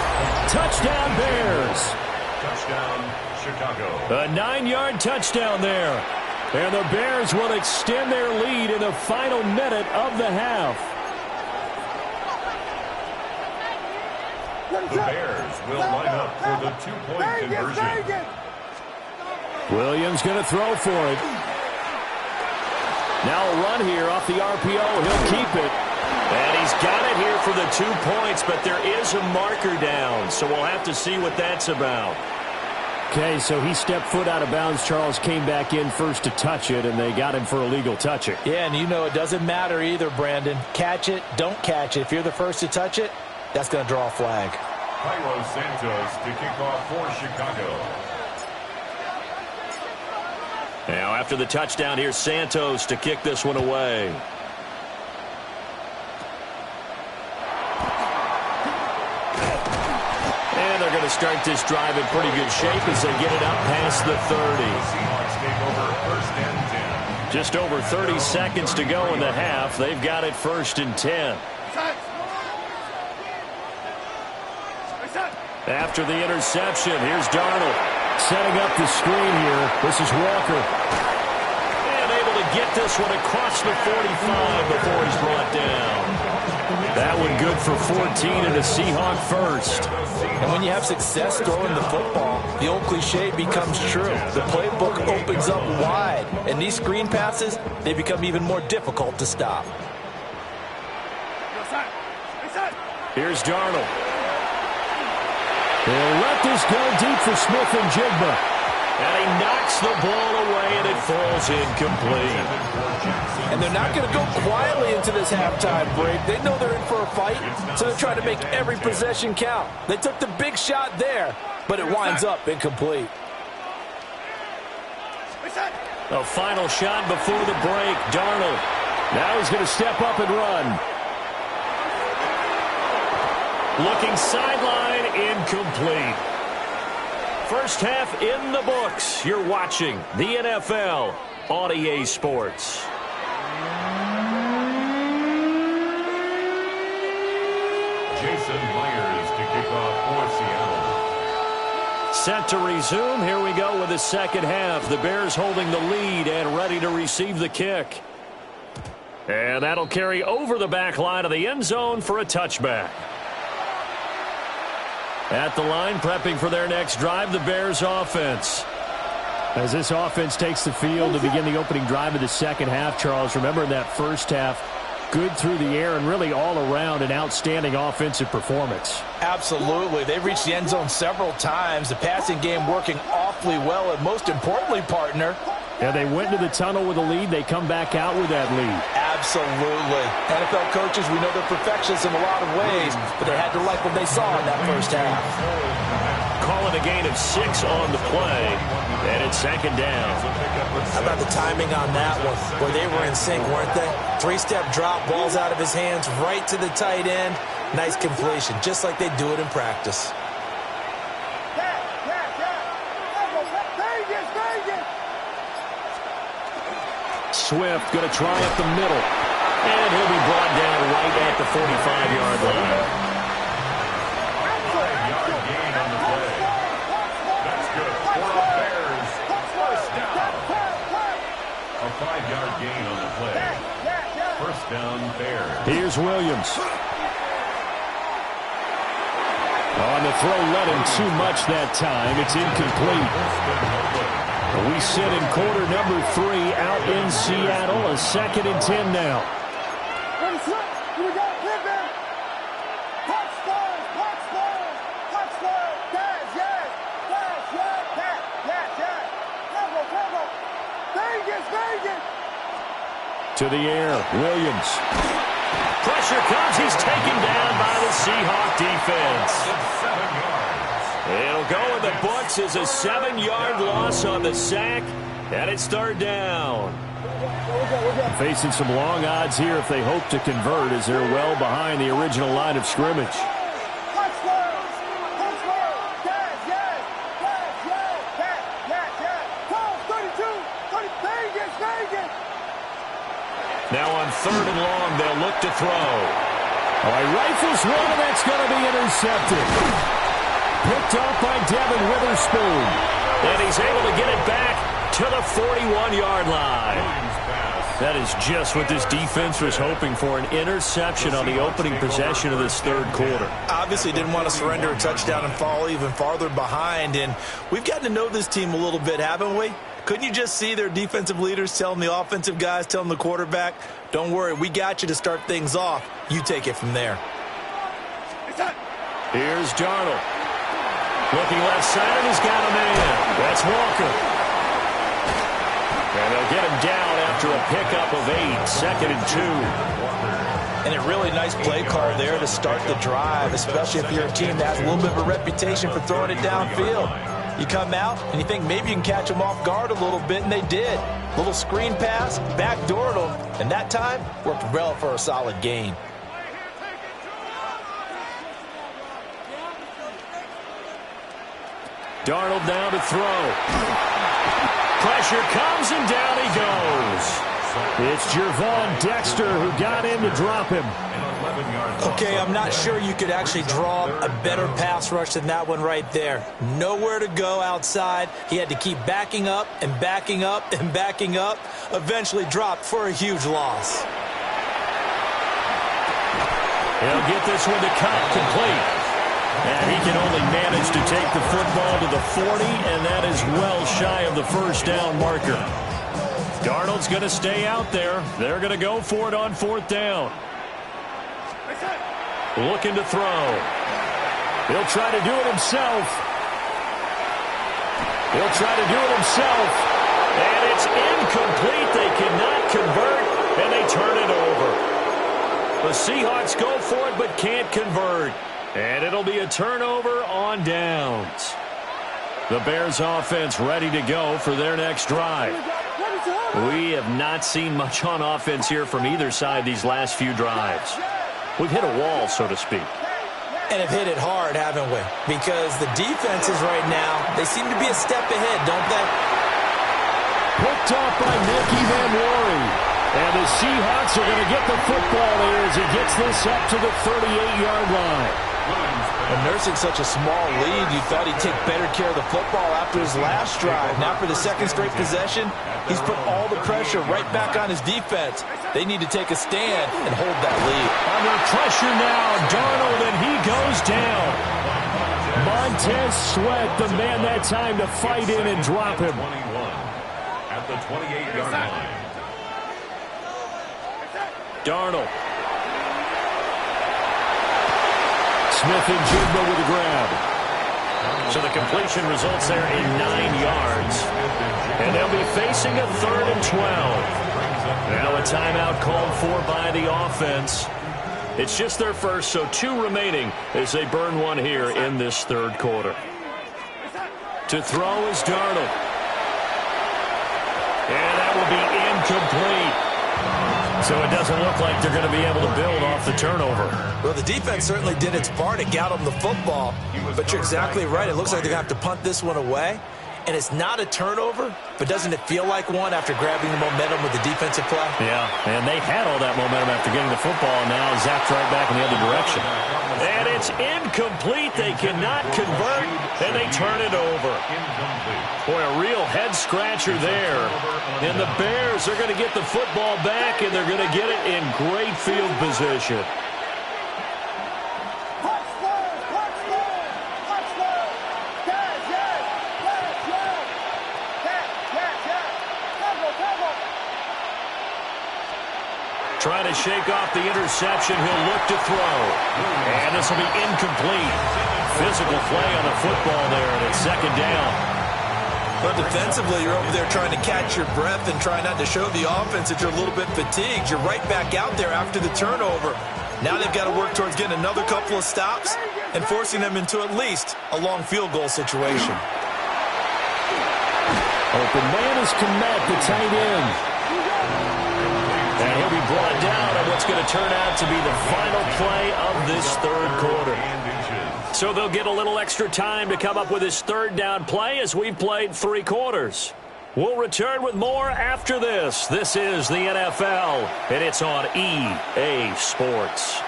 Touchdown, Bears. Touchdown, Chicago. A 9-yard touchdown there. And the Bears will extend their lead in the final minute of the half. The Bears will line up for the 2-point conversion. Williams going to throw for it. Now a run here off the RPO. He'll keep it. And he's got it here for the 2 points, but there is a marker down, so we'll have to see what that's about. Okay, so he stepped foot out of bounds. Charles came back in first to touch it, and they got him for illegal touching. Yeah, and you know it doesn't matter either, Brandon. Catch it, don't catch it. If you're the first to touch it, that's going to draw a flag. Cairo Santos to kick off for Chicago. Now after the touchdown, here's Santos to kick this one away. And they're going to start this drive in pretty good shape as they get it up past the 30. Seahawks take over 1st and 10. Just over 30 seconds to go in the half. They've got it 1st and 10. After the interception, here's Darnold. Setting up the screen here. This is Walker. And able to get this one across the 45 before he's brought down. That one good for 14 and a Seahawk first. And when you have success throwing the football, the old cliche becomes true. The playbook opens up wide, and these screen passes, they become even more difficult to stop. Here's Darnold. They'll let this go deep for Smith and Jigba. And he knocks the ball away, and it falls incomplete. And they're not going to go quietly into this halftime break. They know they're in for a fight, so they're trying to make every possession count. They took the big shot there, but it winds up incomplete. A final shot before the break. Darnold. Now he's going to step up and run. Looking sideline, incomplete. First half in the books. You're watching the NFL on EA Sports. Jason Myers to kick off for Seattle. Set to resume. Here we go with the second half. The Bears holding the lead and ready to receive the kick. And that'll carry over the back line of the end zone for a touchback. At the line, prepping for their next drive, the Bears offense. As this offense takes the field to begin the opening drive of the second half, Charles, remember in that first half, good through the air and really all around an outstanding offensive performance. Absolutely. They've reached the end zone several times. The passing game working awfully well, and most importantly, partner, yeah, they went to the tunnel with a lead. They come back out with that lead. Absolutely. NFL coaches, we know they're perfectionists in a lot of ways, but they had to like what they saw in that first half. Calling a gain of 6 on the play, and it's second down. How about the timing on that one, where they were in sync, weren't they? 3-step drop, balls out of his hands, right to the tight end. Nice completion, just like they do it in practice. Swift going to try up the middle. And he'll be brought down right at the 45-yard line. 5-yard gain on the play. That's good for the Bears. First down. A 5-yard gain on the play. First down, Bears. Here's Williams. On the throw, let him too much that time. It's incomplete. We sit in quarter number 3 out in Seattle. A 2nd and 10 now. To the air, Williams. Pressure comes. He's taken down by the Seahawk defense. 7 yards. It'll go in the books as a 7-yard loss on the sack, and it's third down. Facing some long odds here if they hope to convert, as they're well behind the original line of scrimmage. Now on 3rd and long, they'll look to throw. All right, rifles one, and that's going to be intercepted. Picked off by Devin Witherspoon. And he's able to get it back to the 41-yard line. That is just what this defense was hoping for, an interception on the opening possession of this third quarter. Obviously didn't want to surrender a touchdown and fall even farther behind, and we've gotten to know this team a little bit, haven't we? Couldn't you just see their defensive leaders telling the offensive guys, telling the quarterback, don't worry, we got you to start things off. You take it from there. Here's Darnold. Looking left side, he's got a man. That's Walker. And they'll get him down after a pickup of 8, 2nd and 2. And a really nice play call there to start the drive, especially if you're a team that has a little bit of a reputation for throwing it downfield. You come out and you think maybe you can catch them off guard a little bit, and they did. Little screen pass, backdoored them, and that time worked well for a solid gain. Darnold down to throw. Pressure comes, and down he goes. It's Gervon Dexter who got in to drop him. 7-yard. Okay, I'm not sure you could actually draw a better pass rush than that one right there. Nowhere to go outside. He had to keep backing up and backing up and backing up. Eventually dropped for a huge loss. He'll get this one to Cobb complete. And he can only manage to take the football to the 40, and that is well shy of the first down marker. Darnold's going to stay out there. They're going to go for it on 4th down. Looking to throw. He'll try to do it himself. He'll try to do it himself. And it's incomplete. They cannot convert, and they turn it over. The Seahawks go for it but can't convert. And it'll be a turnover on downs. The Bears offense ready to go for their next drive. We have not seen much on offense here from either side these last few drives. We've hit a wall, so to speak. And have hit it hard, haven't we? Because the defenses right now, they seem to be a step ahead, don't they? Picked up by Nicky Van Worry. And the Seahawks are going to get the football here as he gets this up to the 38-yard line. And nursing such a small lead, you thought he'd take better care of the football after his last drive. Now for the second straight possession, he's put all the pressure right back on his defense. They need to take a stand and hold that lead. Under pressure now, Darnold, and he goes down. Montez Sweat, the man that time to fight in and drop him. 21 at the 28-yard line. Darnold. Smith and Jigba with a grab. So the completion results there in 9 yards. And they'll be facing a 3rd and 12. Now a timeout called for by the offense. It's just their first, so 2 remaining as they burn one here in this 3rd quarter. To throw is Darnold. And that will be incomplete. So it doesn't look like they're going to be able to build off the turnover. Well, the defense certainly did its part to get them the football. But you're exactly right. It looks like they're going to have to punt this one away. And it's not a turnover, but doesn't it feel like one after grabbing the momentum with the defensive play? Yeah, and they had all that momentum after getting the football, and now zapped right back in the other direction. And it's incomplete. They cannot convert, and they turn it over. Boy, a real head-scratcher there. And the Bears are going to get the football back, and they're going to get it in great field position. Trying to shake off the interception. He'll look to throw. And this will be incomplete. Physical play on the football there, and it's 2nd down. But defensively, you're over there trying to catch your breath and try not to show the offense that you're a little bit fatigued. You're right back out there after the turnover. Now they've got to work towards getting another couple of stops and forcing them into at least a long field goal situation. Open man is Komet, the tight end. And he'll be brought down on what's going to turn out to be the final play of this 3rd quarter. So they'll get a little extra time to come up with his 3rd down play as we've played 3 quarters. We'll return with more after this. This is the NFL, and it's on EA Sports.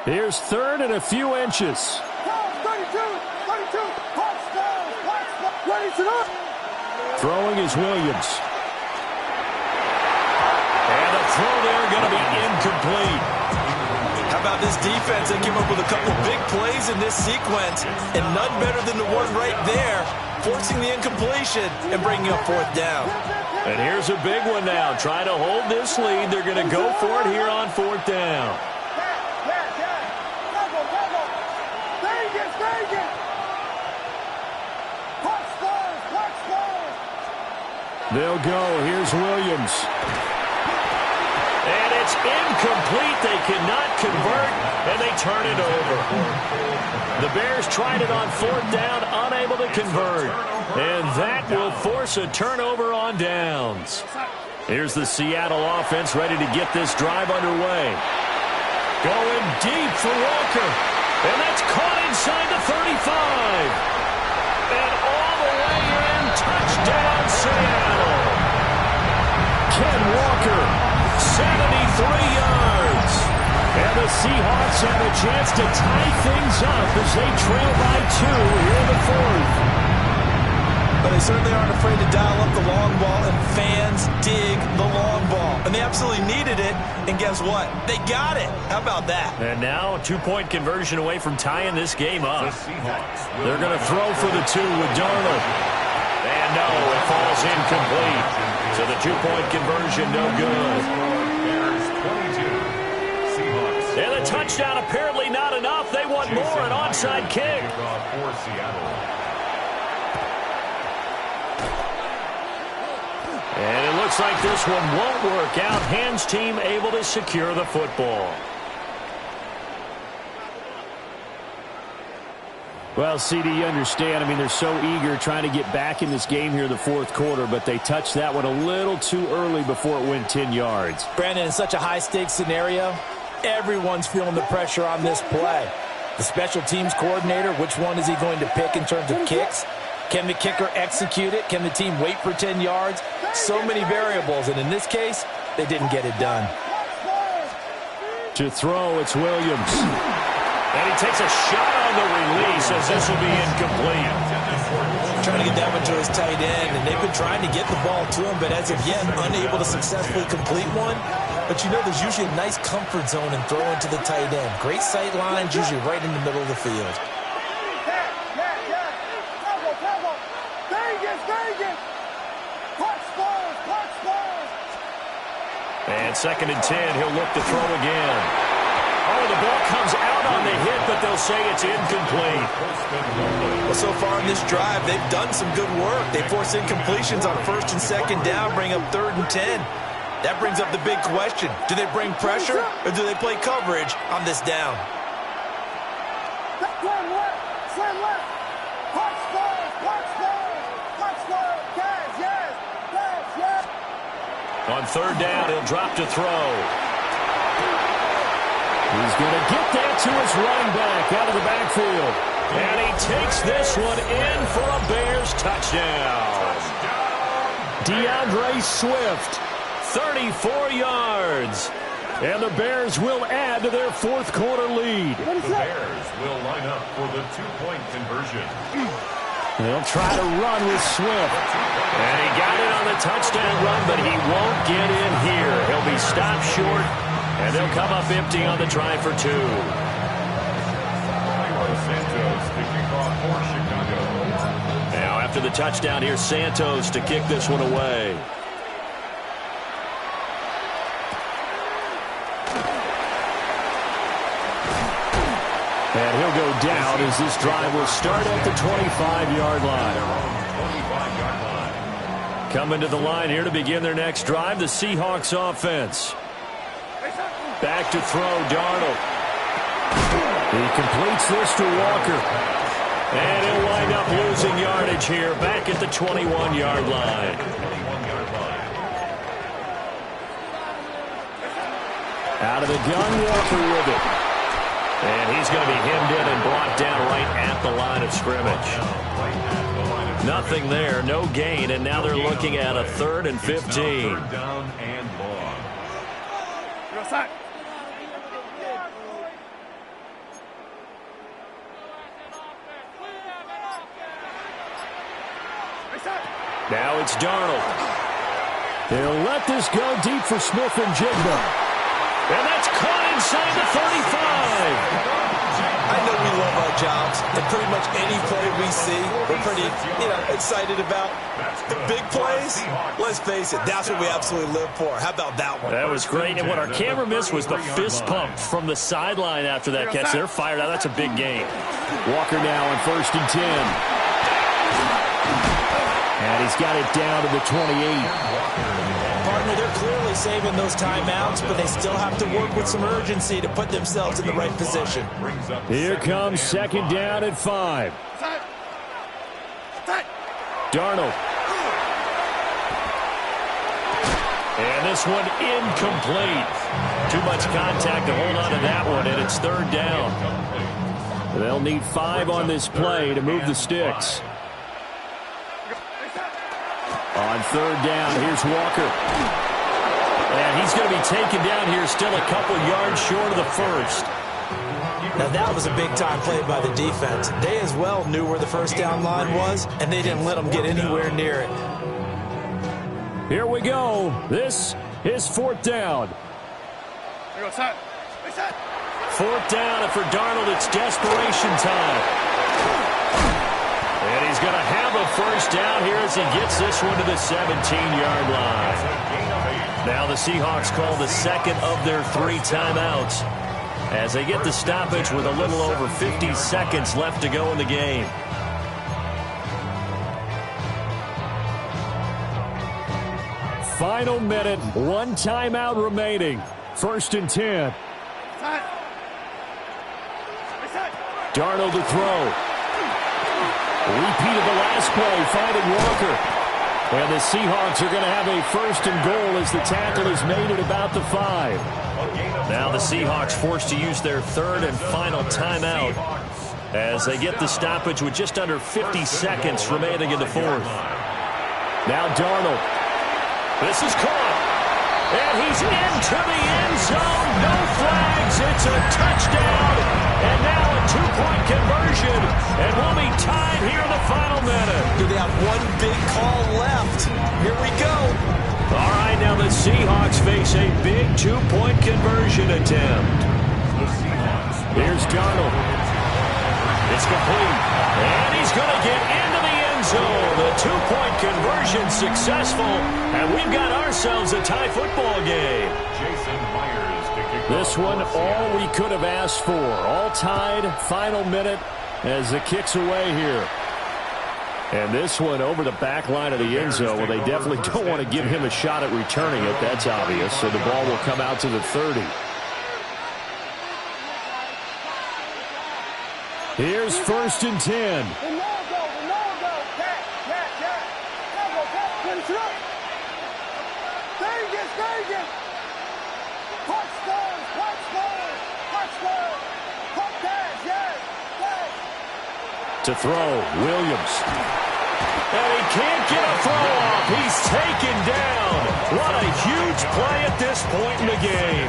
Here's 3rd and a few inches. 32, ready to go. Throwing is Williams. And the throw there going to be incomplete. How about this defense? They came up with a couple big plays in this sequence, and none better than the one right there, forcing the incompletion and bringing up 4th down. And here's a big one now. Trying to hold this lead. They're going to go for it here on 4th down. They'll go. Here's Williams. And it's incomplete. They cannot convert, and they turn it over. The Bears tried it on 4th down, unable to convert. And that will force a turnover on downs. Here's the Seattle offense ready to get this drive underway. Going deep for Walker. And that's caught inside the 35. And all the way in, touchdown Seattle. yards. And the Seahawks have a chance to tie things up as they trail by 2 here in the fourth. But they certainly aren't afraid to dial up the long ball, and fans dig the long ball. And they absolutely needed it, and guess what? They got it. How about that? And now a 2-point conversion away from tying this game up. They're going to throw for the 2 with Darnold. And no, it falls incomplete. So the 2-point conversion, no good. And the touchdown apparently not enough. They want more, an onside kick. And it looks like this one won't work out. Hands team able to secure the football. Well, CD, you understand. I mean, they're so eager trying to get back in this game here in the fourth quarter, but they touched that one a little too early before it went 10 yards. Brandon, in such a high-stakes scenario, everyone's feeling the pressure on this play. The special teams coordinator, which one is he going to pick in terms of kicks? Can the kicker execute it? Can the team wait for 10 yards? So many variables, and in this case, they didn't get it done. To throw, it's Williams. And he takes a shot on the release as this will be incomplete. Trying to get that one to his tight end, and they've been trying to get the ball to him, but as of yet, unable to successfully complete one. But you know there's usually a nice comfort zone in throwing to the tight end. Great sight lines, usually right in the middle of the field. And 2nd and 10, he'll look to throw again. Oh, the ball comes out on the hit, but they'll say it's incomplete. Well, so far in this drive, they've done some good work. They force incompletions on 1st and 2nd down, bring up 3rd and 10. That brings up the big question. Do they bring pressure, or do they play coverage on this down? On 3rd down, he'll drop to throw. He's going to get that to his running back out of the backfield. And he takes this one in for a Bears touchdown. DeAndre Swift, 34 yards. And the Bears will add to their fourth quarter lead. The Bears will line up for the 2-point conversion. They'll try to run with Swift. And he got it on the touchdown run, but he won't get in here. He'll be stopped short, and they'll come up empty on the try for 2. Now after the touchdown, here's Santos to kick this one away. And he'll go down as this drive will start at the 25-yard line. Coming to the line here to begin their next drive, the Seahawks offense. Back to throw, Darnold. He completes this to Walker. And he'll wind up losing yardage here, back at the 21-yard line. Out of the gun, Walker with it. And he's going to be hemmed in and brought down right at the line of scrimmage. Nothing there, no gain, and now they're looking at a 3rd and 15. Third down and long. Now it's Darnold. They'll let this go deep for Smith and Jigba. And that's caught inside the 35. I know we love our jobs, and pretty much any play we see, we're pretty, excited about. The big plays, let's face it, that's what we absolutely live for. How about that one? That was great, and what our camera missed was the fist pump from the sideline after that catch. They're fired out. That's a big gain. Walker now on 1st and 10. And he's got it down to the 28. Partner, they're clearly saving those timeouts, but they still have to work with some urgency to put themselves in the right position. Here comes 2nd down at 5. Darnold. And this one incomplete. Too much contact to hold on to that one, and it's 3rd down. They'll need 5 on this play to move the sticks. On 3rd down, here's Walker. And he's going to be taken down here still a couple yards short of the first. Now that was a big-time play by the defense. They as well knew where the first down line was, and they didn't let them get anywhere near it. Here we go. This is fourth down. Here we go, set. Reset. Fourth down, and for Darnold, it's desperation time. And he's going to have a first down here as he gets this one to the 17-yard line. Now the Seahawks call the second of their 3 timeouts as they get the stoppage with a little over 50 seconds left to go in the game. Final minute, 1 timeout remaining. First and 10. Darnold to throw. Repeat of the last play, finding Walker. And the Seahawks are going to have a first and goal as the tackle is made at about the 5. Now the Seahawks forced to use their third and final timeout as they get the stoppage with just under 50 seconds remaining in the fourth. Now Darnold. This is caught. And he's into the end zone. No flags. It's a touchdown. And now a 2-point conversion. And we'll be tied here in the final minute. Do they have one big call left? Here we go. All right, now the Seahawks face a big 2-point conversion attempt. Here's Darnold. It's complete. And he's going to get into the end zone. The 2-point conversion successful. And we've got ourselves a tie football game. This one, all we could have asked for. All tied, final minute as the kick's away here. And this one over the back line of the end zone. Well, they definitely don't want to give him a shot at returning it. That's obvious. So the ball will come out to the 30. Here's first and 10. To throw, Williams. And he can't get a throw off. He's taken down. What a huge play at this point in the game.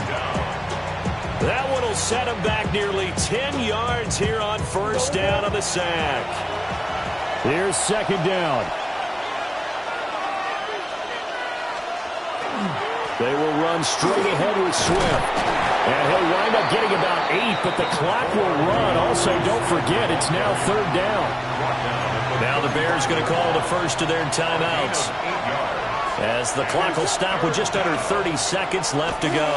That one will set him back nearly 10 yards here on first down on the sack. Here's second down. They will run straight ahead with Swift. And he'll wind up getting about 8, but the clock will run. Also, don't forget, it's now third down. Now the Bears going to call the first of their timeouts as the clock will stop with just under 30 seconds left to go.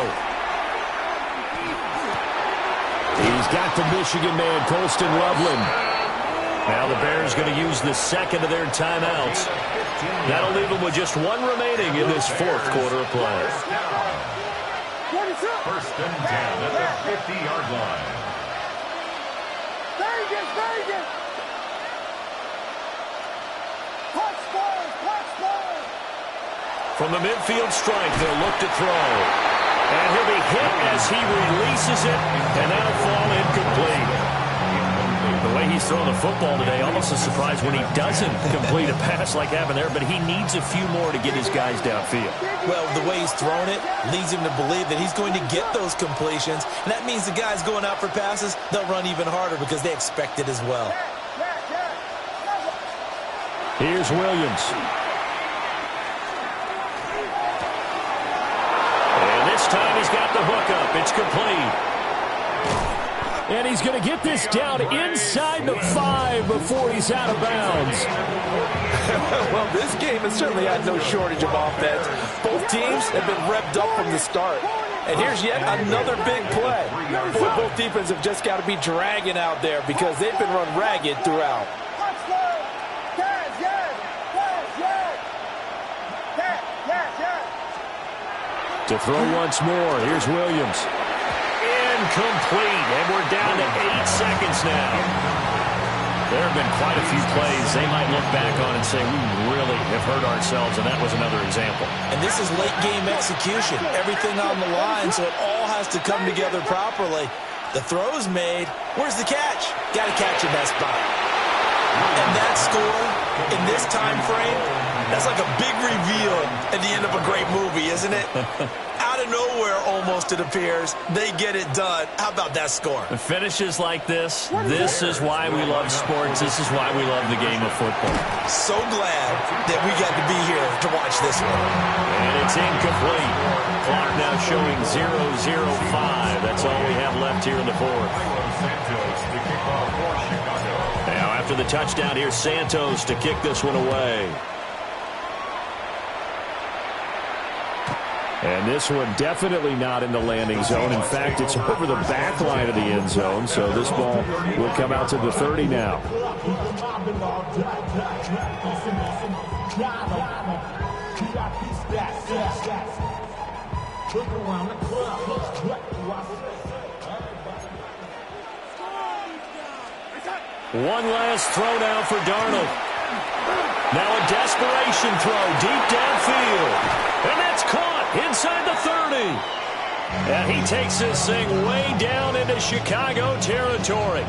He's got the Michigan man, Colston Loveland. Now the Bears going to use the second of their timeouts. That'll leave them with just one remaining in this fourth quarter of play. First and 10 at the 50-yard line. Vegas! From the midfield strike, they'll look to throw. And he'll be hit as he releases it, and that'll fall incomplete. The way he's throwing the football today, almost a surprise when he doesn't complete a pass like happened there, but he needs a few more to get his guys downfield. Well, the way he's thrown it leads him to believe that he's going to get those completions, and that means the guys going out for passes, they'll run even harder because they expect it as well. Here's Williams. And this time he's got the hook up. It's complete. And he's going to get this down inside the 5 before he's out of bounds. Well, this game has certainly had no shortage of offense. Both teams have been revved up from the start. And here's yet another big play. Boy, both defenses have just got to be dragging out there because they've been run ragged throughout. To throw once more, here's Williams. Incomplete, and we're down to 8 seconds now. There have been quite a few plays they might look back on and say, we really have hurt ourselves, and that was another example. And this is late game execution. Everything on the line, so it all has to come together properly. The throw's made. Where's the catch? Got to catch in that spot. And that score in this time frame, that's like a big reveal at the end of a great movie, isn't it? Out of nowhere, almost, it appears, they get it done. How about that score? The finishes like this is why we love sports. This is why we love the game of football. So glad that we got to be here to watch this one. And it's incomplete. Clock now showing 0-0-5. That's all we have left here in the fourth. Now after the touchdown, here's Santos to kick this one away. And this one definitely not in the landing zone. In fact, it's over the back line of the end zone. So this ball will come out to the 30 now. One last throw now for Darnold. Now a desperation throw deep downfield. And that's caught inside the 30. And he takes this thing way down into Chicago territory.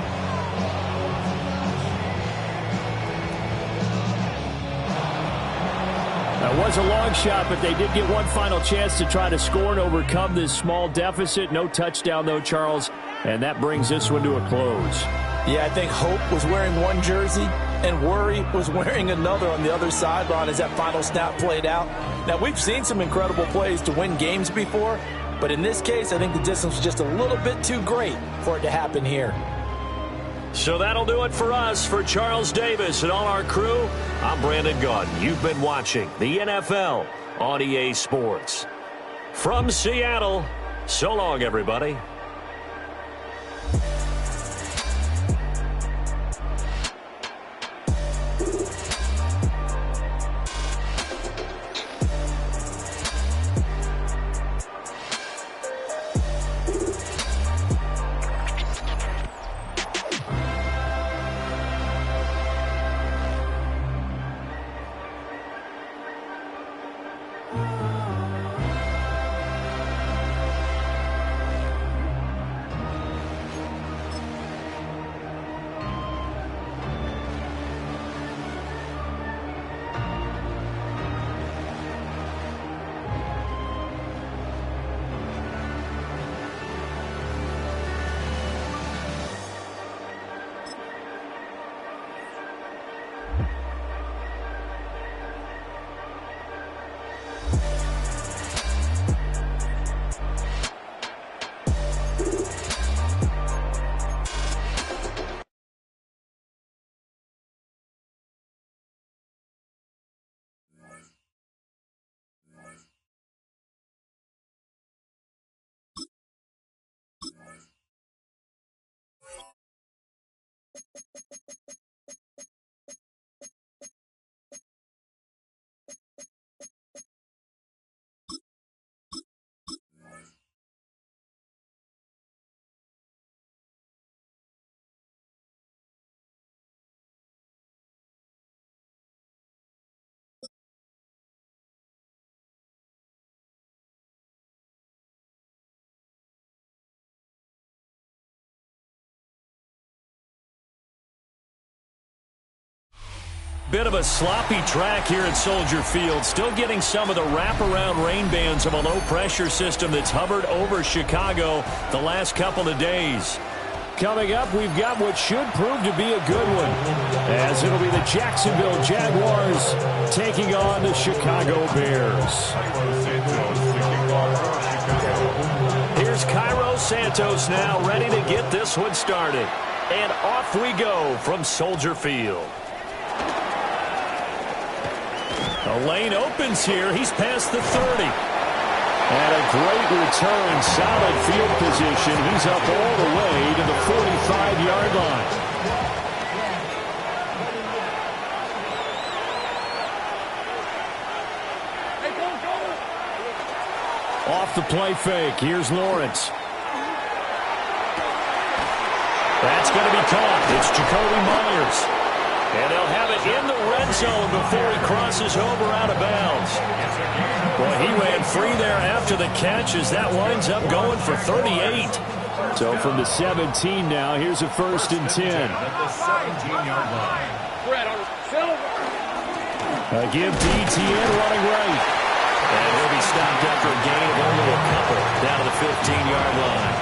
That was a long shot, but they did get one final chance to try to score and overcome this small deficit. No touchdown, though, Charles. And that brings this one to a close. Yeah, I think hope was wearing one jersey and worry was wearing another on the other sideline as that final snap played out. Now, we've seen some incredible plays to win games before, but in this case, I think the distance was just a little bit too great for it to happen here. So that'll do it for us. For Charles Davis and all our crew, I'm Brandon Gaudin. You've been watching the NFL on EA Sports. From Seattle, so long, everybody. Bit of a sloppy track here at Soldier Field. Still getting some of the wraparound rain bands of a low-pressure system that's hovered over Chicago the last couple of days. Coming up, we've got what should prove to be a good one, as it'll be the Jacksonville Jaguars taking on the Chicago Bears. Here's Cairo Santos now ready to get this one started. And off we go from Soldier Field. The lane opens here. He's past the 30. And a great return, solid field position. He's up all the way to the 45-yard line. Off the play fake. Here's Lawrence. That's going to be caught. It's Jacoby Myers. And they'll have it in the red zone before he crosses over out of bounds. Well, he ran free there after the catch as that winds up going for 38. So from the 17 now, here's a 1st and 10. Silver. A give to Etienne running right. And he'll be stopped after a gain of only a couple down to the 15-yard line.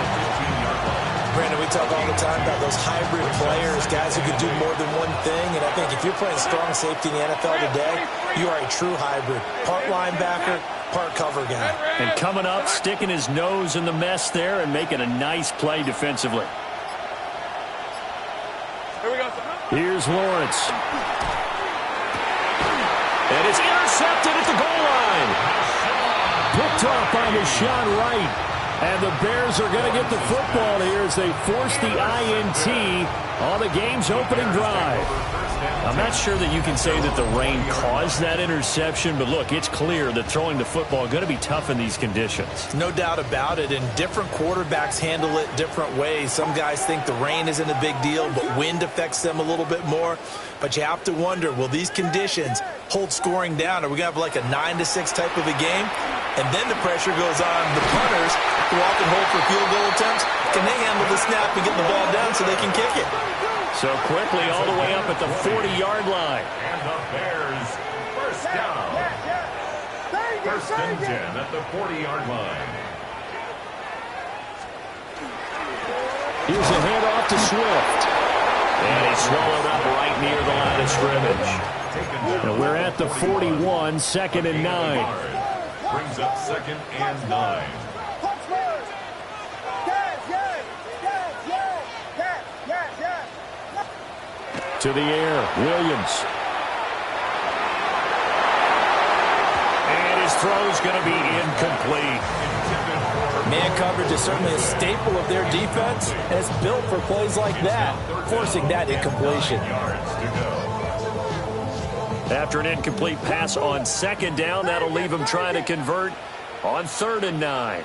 Brandon, we talk all the time about those hybrid players, guys who can do more than one thing. And I think if you're playing strong safety in the NFL today, you are a true hybrid. Part linebacker, part cover guy. And coming up, sticking his nose in the mess there and making a nice play defensively. Here's Lawrence. And it's intercepted at the goal line. Picked off on the shot right. And the Bears are going to get the football here as they force the INT on the game's opening drive. I'm not sure that you can say that the rain caused that interception, but look, it's clear that throwing the football is going to be tough in these conditions. No doubt about it, and different quarterbacks handle it different ways. Some guys think the rain isn't a big deal, but wind affects them a little bit more. But you have to wonder, will these conditions hold scoring down? Are we going to have like a 9-6 type of a game? And then the pressure goes on the punters who often hold for field goal attempts. Can they handle the snap and get the ball down so they can kick it? So quickly all the way up at the 40-yard line. And the Bears first down. First and 10 at the 40-yard line. Here's a handoff to Swift. And he's swallowed up right near the line of scrimmage. And we're at the 41, 2nd and 9. Brings up 2nd and 9. To the air, Williams. And his throw's going to be incomplete. Man coverage is certainly a staple of their defense, and it's built for plays like that, forcing that incompletion. After an incomplete pass on 2nd down, that'll leave him trying to convert on 3rd and 9.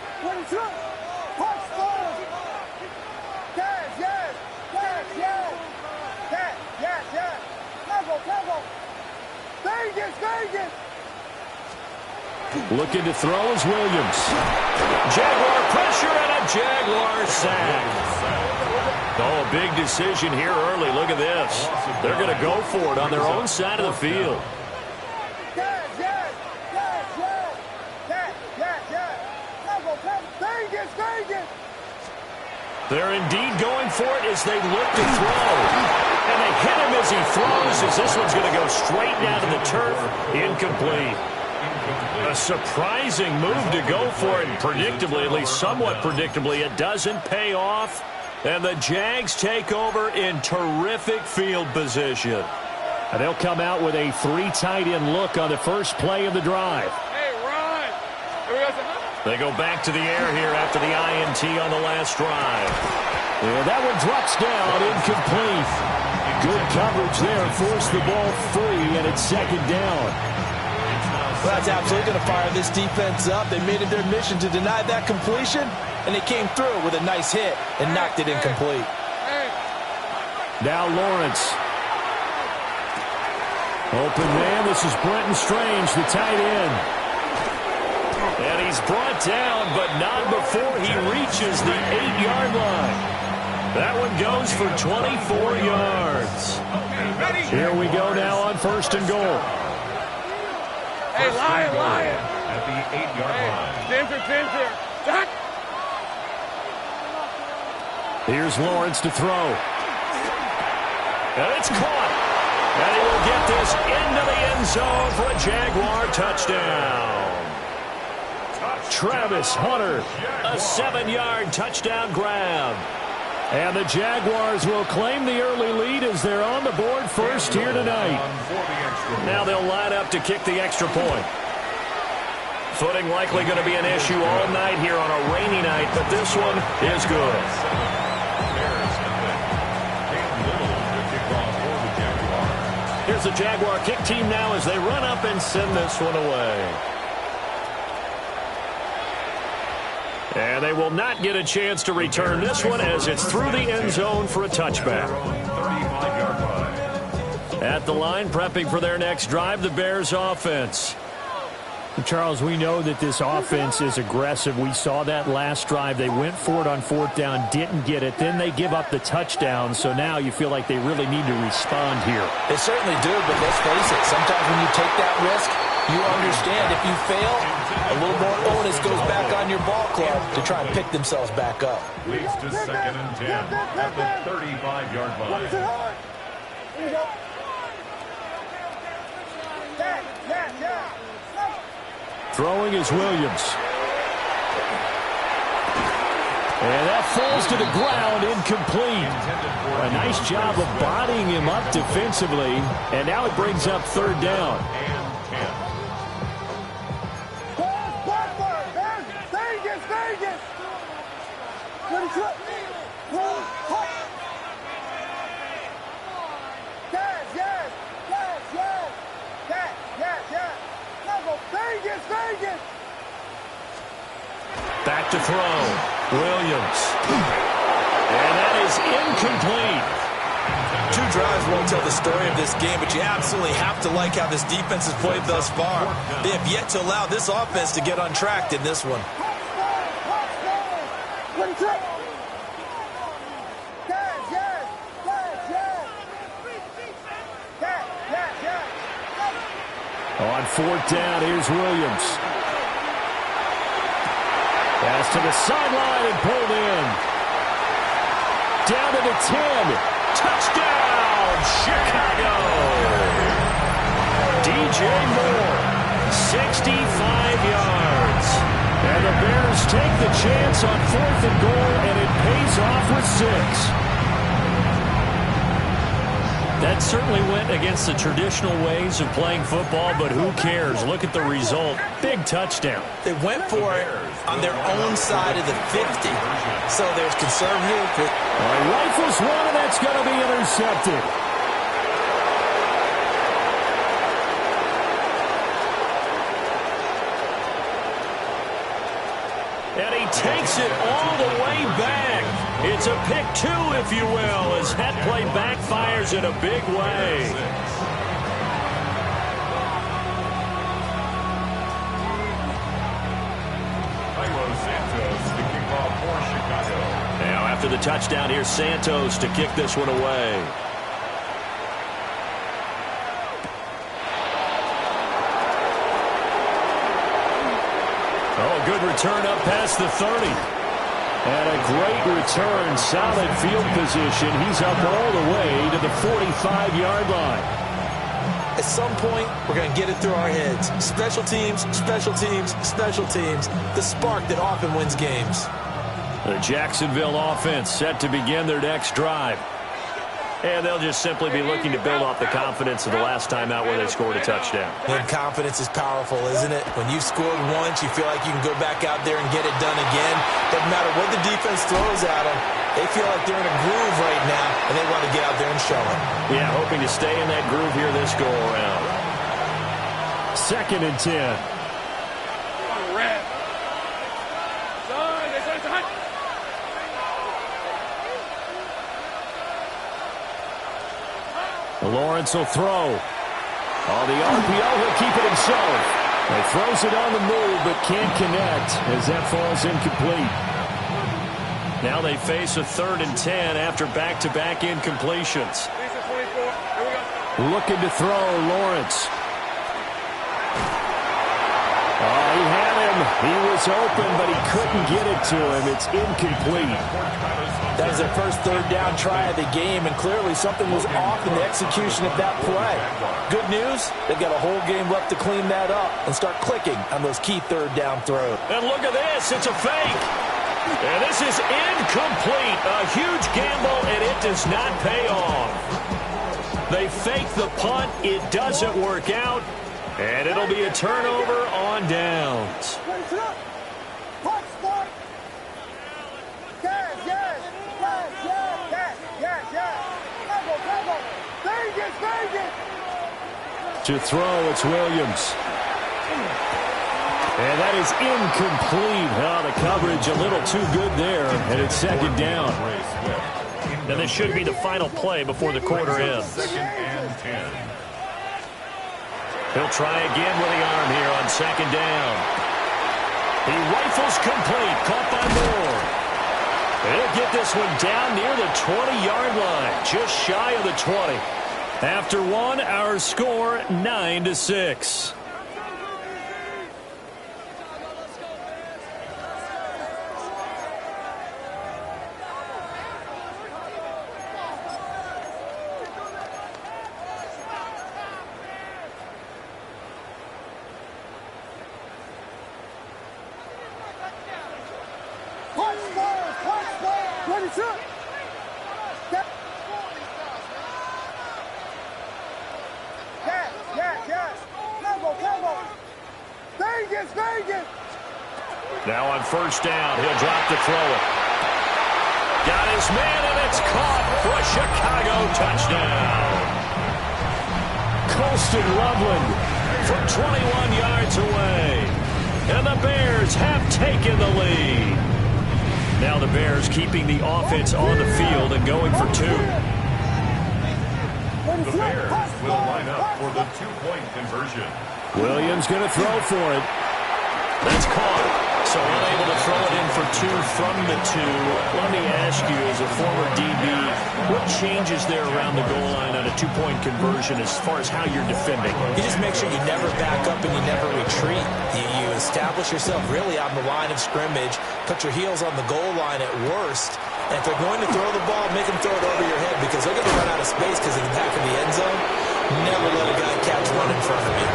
Looking to throw is Williams. Jaguar pressure and a Jaguar sack. Oh, a big decision here early. Look at this. They're going to go for it on their own side of the field. They're indeed going for it as they look to throw. And they hit him as he throws, as this one's going to go straight down to the turf. Incomplete. A surprising move to go for it, and predictably, at least somewhat predictably, it doesn't pay off. And the Jags take over in terrific field position. And they'll come out with a 3 tight end look on the first play of the drive. They go back to the air here after the INT on the last drive. And that one drops down, incomplete. Good coverage there, forced the ball free, and it's 2nd down. Well, that's absolutely going to fire this defense up. They made it their mission to deny that completion, and they came through with a nice hit and knocked it incomplete. Now Lawrence. Open man, this is Brenton Strange, the tight end. And he's brought down, but not before he reaches the 8-yard line. That one goes for 24 yards. Here we go now on 1st and goal. Hey, Lion. At the 8-yard line. Ginger. Here's Lawrence to throw. And it's caught. And he will get this into the end zone for a Jaguar touchdown. Travis Hunter. A 7-yard touchdown grab. And the Jaguars will claim the early lead as they're on the board first here tonight. Now they'll line up to kick the extra point. Footing likely going to be an issue all night here on a rainy night, but this one is good. Here's the Jaguar kick team now as they run up and send this one away. And they will not get a chance to return this one as it's through the end zone for a touchback. At the line, prepping for their next drive, the Bears offense. Charles, we know that this offense is aggressive. We saw that last drive. They went for it on 4th down, didn't get it. Then they give up the touchdown. So now you feel like they really need to respond here. They certainly do, but let's face it, sometimes when you take that risk, You understand if you fail, a little more onus goes back on your ball club to try and pick themselves back up. Leads to 2nd and 10 at the 35-yard line. Throwing is Williams. And that falls to the ground, incomplete. A nice job of bodying him up defensively. And now it brings up 3rd down. Back to throw. Williams. And that is incomplete. 2 drives won't tell the story of this game, but you absolutely have to like how this defense has played thus far. They have yet to allow this offense to get untracked in this one. On 4th down, here's Williams. Pass to the sideline and pulled in. Down to the 10. Touchdown, Chicago. DJ Moore, 65 yards. And the Bears take the chance on 4th and goal, and it pays off with 6. That certainly went against the traditional ways of playing football, but who cares? Look at the result. Big touchdown. They went for it on their own side of the 50. So there's concern here. Rifles one, and that's going to be intercepted. And he takes it all the way back. It's a pick 2, if you will, as that play backfires in a big way. Now after the touchdown, here's Santos to kick this one away. Oh, good return up past the 30. And a great return, solid field position. He's up all the way to the 45-yard line. At some point, we're going to get it through our heads. Special teams, special teams, special teams. The spark that often wins games. The Jacksonville offense set to begin their next drive. And they'll just simply be looking to build off the confidence of the last time out where they scored a touchdown. And confidence is powerful, isn't it? When you've scored once, you feel like you can go back out there and get it done again. Doesn't matter what the defense throws at them. They feel like they're in a groove right now, and they want to get out there and show it. Yeah, hoping to stay in that groove here this go-around. 2nd and 10. Lawrence will throw. On the RPO, he'll keep it himself. He throws it on the move, but can't connect as that falls incomplete. Now they face a 3rd and 10 after back-to-back incompletions. Looking to throw, Lawrence. Oh, he had him. He was open, but he couldn't get it to him. It's incomplete. That was their first 3rd down try of the game, and clearly something was off in the execution of that play. Good news, they've got a whole game left to clean that up and start clicking on those key 3rd down throws. And look at this, it's a fake. And this is incomplete. A huge gamble, and it does not pay off. They fake the punt, it doesn't work out, and it'll be a turnover on downs. To throw, it's Williams. And that is incomplete. Oh, the coverage a little too good there, and it's 2nd down. And this should be the final play before the quarter ends. 2nd and 10. He'll try again with the arm here on 2nd down. He rifles complete, caught by Moore. He'll get this one down near the 20-yard line, just shy of the 20. After one, our score 9-6. Vegas, Vegas. Now on first down, he'll drop to throw it. Got his man, and it's caught for a Chicago touchdown. Colston Loveland from 21 yards away. And the Bears have taken the lead. Now the Bears keeping the offense on the field and going for two. The Bears will line up for the two-point conversion. Williams going to throw for it. That's caught. So unable to throw it in for two from the two. Let me ask you, as a former DB, what changes there around the goal line on a two-point conversion as far as how you're defending? You just make sure you never back up and you never retreat. You establish yourself really on the line of scrimmage, put your heels on the goal line at worst, and if they're going to throw the ball, make them throw it over your head because they're going to run out of space because of the back of the end zone. Never let a guy catch one in front of you.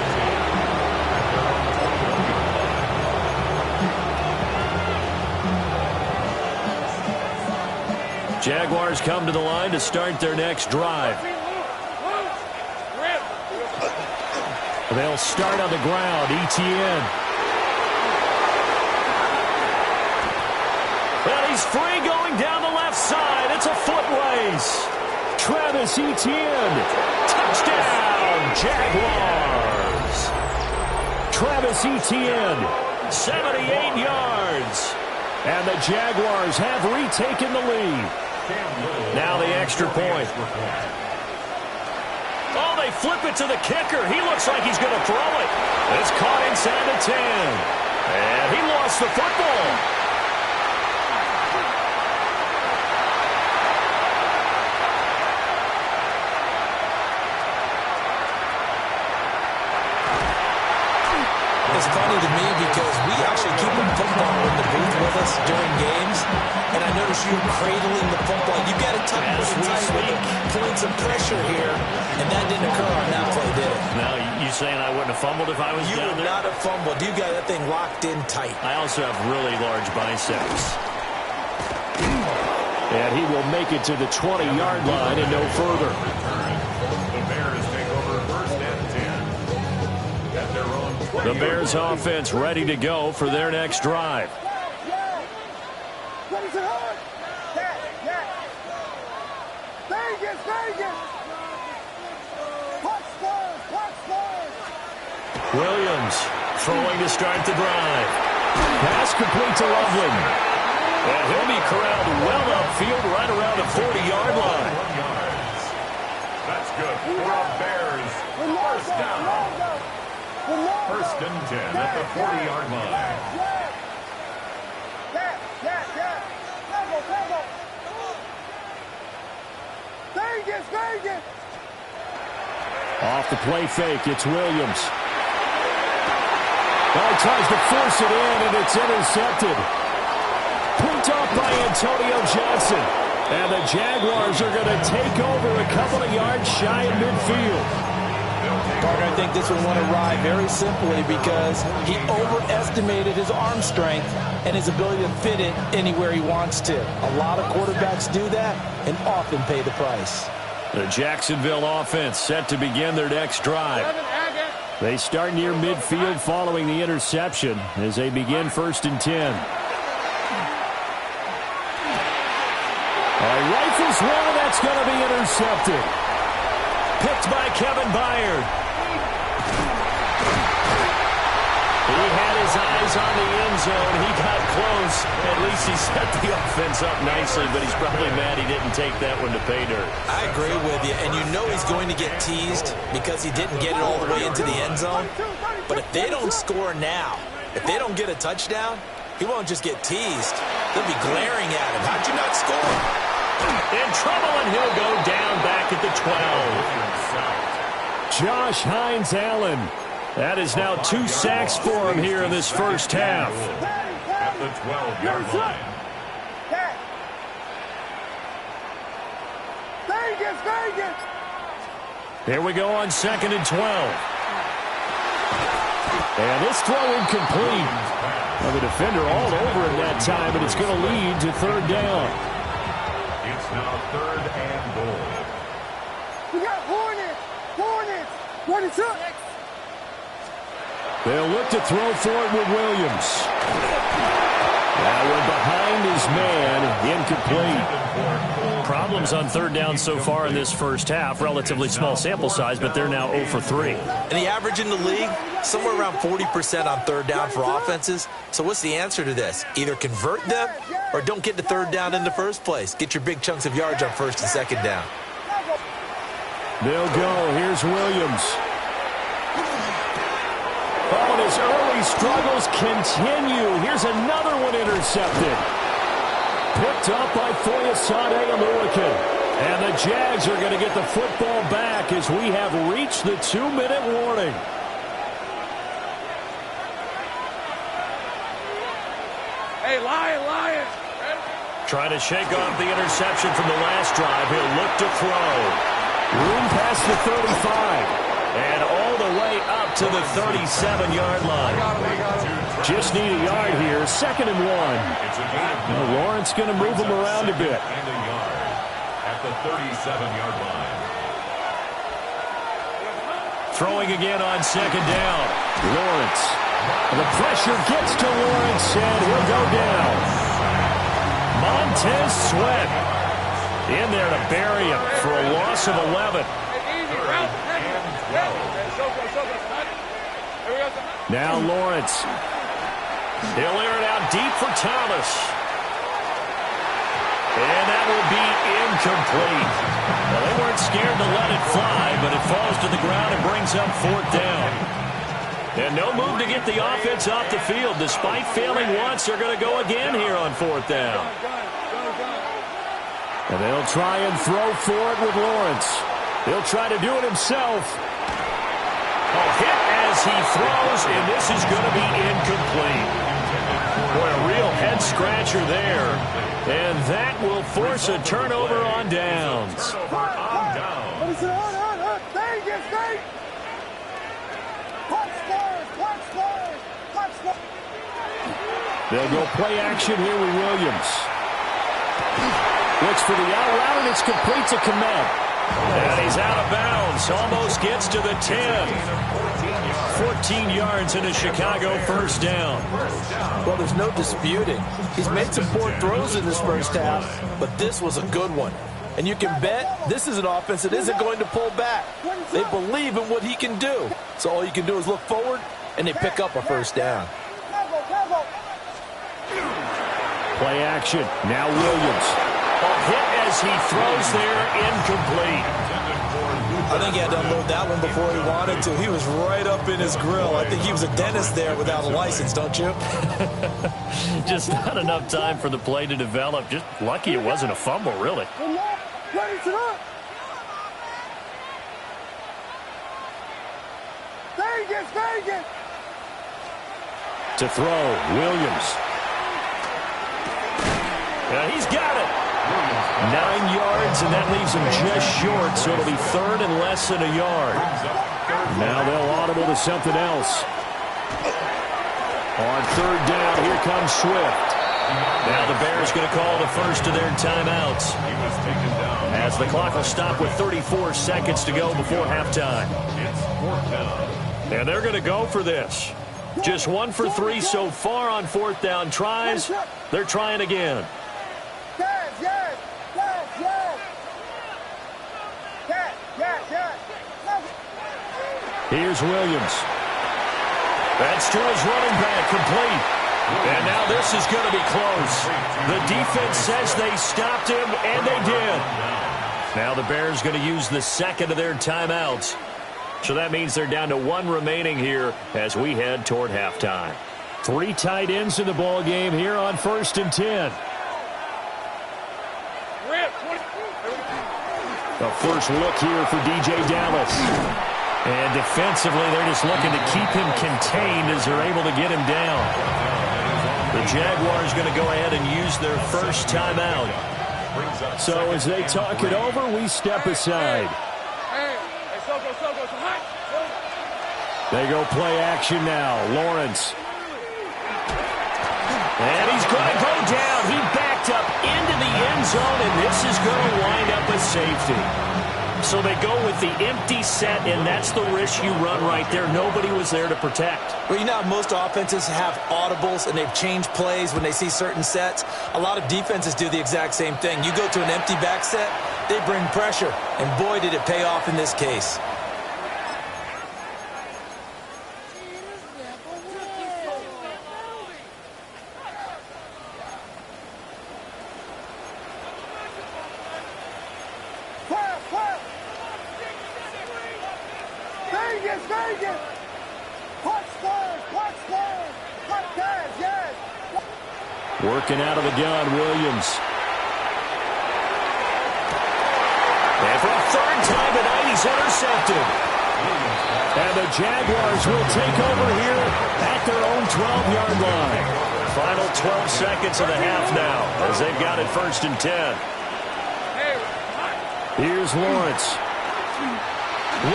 Jaguars come to the line to start their next drive. They'll start on the ground. Etienne. Well, he's free going down the left side. It's a foot race. Travis Etienne. Touchdown, Jaguars. Travis Etienne, 78 yards. And the Jaguars have retaken the lead. Now the extra point. Oh, they flip it to the kicker. He looks like he's going to throw it. It's caught inside the 10. And he lost the football. It's funny to me because we actually keep a football in the booth with us during games, and I notice you cradling the football. You've got to tuck it tight with the points of pressure here, and that didn't occur on that play, did it? Now, you saying I wouldn't have fumbled if I was You down would there? not have fumbled. You got that thing locked in tight. I also have really large biceps. And he will make it to the 20-yard line and no further. The Bears take over first and 10 at their own 20. The Bears offense ready to go for their next drive. Ready to hurt. Vegas, Vegas. Watch Spurs. Williams throwing to start the drive. Pass complete to Loveland. And he'll be corralled well upfield right around the 40-yard line. That's good for the Bears. First down. First and 10 at the 40-yard line. Vegas. Off the play fake, it's Williams. Well, he tries to force it in, and it's intercepted. Picked off by Antonio Johnson. And the Jaguars are going to take over a couple of yards shy of midfield. Partner, I think this one won a ride very simply because he overestimated his arm strength and his ability to fit it anywhere he wants to. A lot of quarterbacks do that and often pay the price. The Jacksonville offense set to begin their next drive. They start near midfield following the interception as they begin first and 10. Rifles one, that's going to be intercepted. Picked by Kevin Byard. He had his eyes on the end zone. He got close. At least he set the offense up nicely, but he's probably mad he didn't take that one to pay dirt. I agree with you, and you know he's going to get teased because he didn't get it all the way into the end zone. But if they don't score now, if they don't get a touchdown, he won't just get teased. They'll be glaring at him. How'd you not score? In trouble, and he'll go down back at the 12. Josh Hines-Allen. That is now 2 sacks for him here in this first half. At the 12-yard line. Vegas. Here we go on second and 12. And this throw incomplete. Well, the defender all over him that time, and it's going to lead to third down. It's now third and goal. We got Hornets. 26. They'll look to throw for it with Williams. That one behind his man, incomplete. Problems on third down so far in this first half. Relatively small sample size, but they're now 0 for 3. And the average in the league, somewhere around 40% on third down for offenses. So what's the answer to this? Either convert them or don't get to third down in the first place. Get your big chunks of yards on first and second down. They'll go. Here's Williams. Oh, and his early struggles continue. Here's another one intercepted. Picked up by Foyesade Aluakin. And the Jags are going to get the football back as we have reached the 2-minute warning. Hey, Lion. Trying to shake off the interception from the last drive. He'll look to throw. Room past the 35. And all the way up to the 37-yard line. Just need a yard here. 2nd and 1. Now Lawrence going to move him around a bit. At the 37-yard line. Throwing again on 2nd down. Lawrence. The pressure gets to Lawrence, and he'll go down. Montez Sweat in there to bury him for a loss of 11. Now Lawrence. He'll air it out deep for Thomas. And that will be incomplete. Well, they weren't scared to let it fly, but it falls to the ground and brings up 4th down. And no move to get the offense off the field. Despite failing once, they're going to go again here on 4th down. And they'll try and throw for it with Lawrence. He'll try to do it himself. Oh, hit as he throws, and this is going to be incomplete. Boy, a real head-scratcher there. And that will force a turnover on downs. They'll go play action here with Williams. Looks for the out route, and it's complete to Komet. And he's out of bounds. Almost gets to the 10. 14 yards in a Chicago 1st down. Well, there's no disputing. He's made some poor throws in this first half, but this was a good one. And you can bet this is an offense that isn't going to pull back. They believe in what he can do. So all you can do is look forward, and they pick up a 1st down. Play action. Now Williams. Hit as he throws there, incomplete. I think he had to unload that one before he wanted to. He was right up in his grill. I think he was a dentist there without a license, don't you? Just not enough time for the play to develop. Just lucky it wasn't a fumble, really. Vegas! To throw, Williams. Yeah, he's got it. 9 yards, and that leaves him just short, so it'll be 3rd and less than a yard. Now they'll audible to something else. On 3rd down, here comes Swift. Now the Bears going to call the first of their timeouts, as the clock will stop with 34 seconds to go before halftime. And they're going to go for this. Just 1 for 3 so far on 4th down tries. They're trying again. Here's Williams. That's to his running back, complete. And now this is going to be close. The defense says they stopped him, and they did. Now the Bears going to use the 2nd of their timeouts. So that means they're down to 1 remaining here as we head toward halftime. 3 tight ends in the ball game here on 1st and 10. The first look here for DJ Dallas. And defensively, they're just looking to keep him contained as they're able to get him down. The Jaguars going to go ahead and use their first timeout. So as they talk it over, we step aside. They go play action now. Lawrence. And he's going to go down. He backed up into the end zone, and this is going to wind up a safety. So they go with the empty set, and that's the risk you run right there. Nobody was there to protect. Well, you know how most offenses have audibles, and they've changed plays when they see certain sets. A lot of defenses do the exact same thing. You go to an empty back set, they bring pressure, and boy, did it pay off in this case. Working out of the gun, Williams. And for a third time tonight, he's intercepted. And the Jaguars will take over here at their own 12-yard line. Final 12 seconds of the half now as they've got it 1st and 10. Here's Lawrence.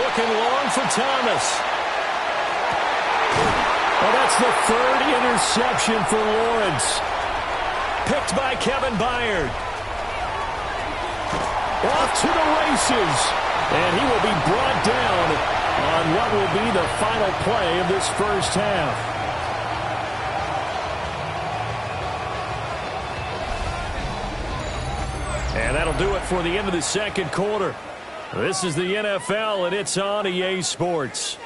Looking long for Thomas. Oh, that's the 3rd interception for Lawrence. Picked by Kevin Byard. Off to the races. And he will be brought down on what will be the final play of this first half. And that'll do it for the end of the second quarter. This is the NFL, and it's on EA Sports.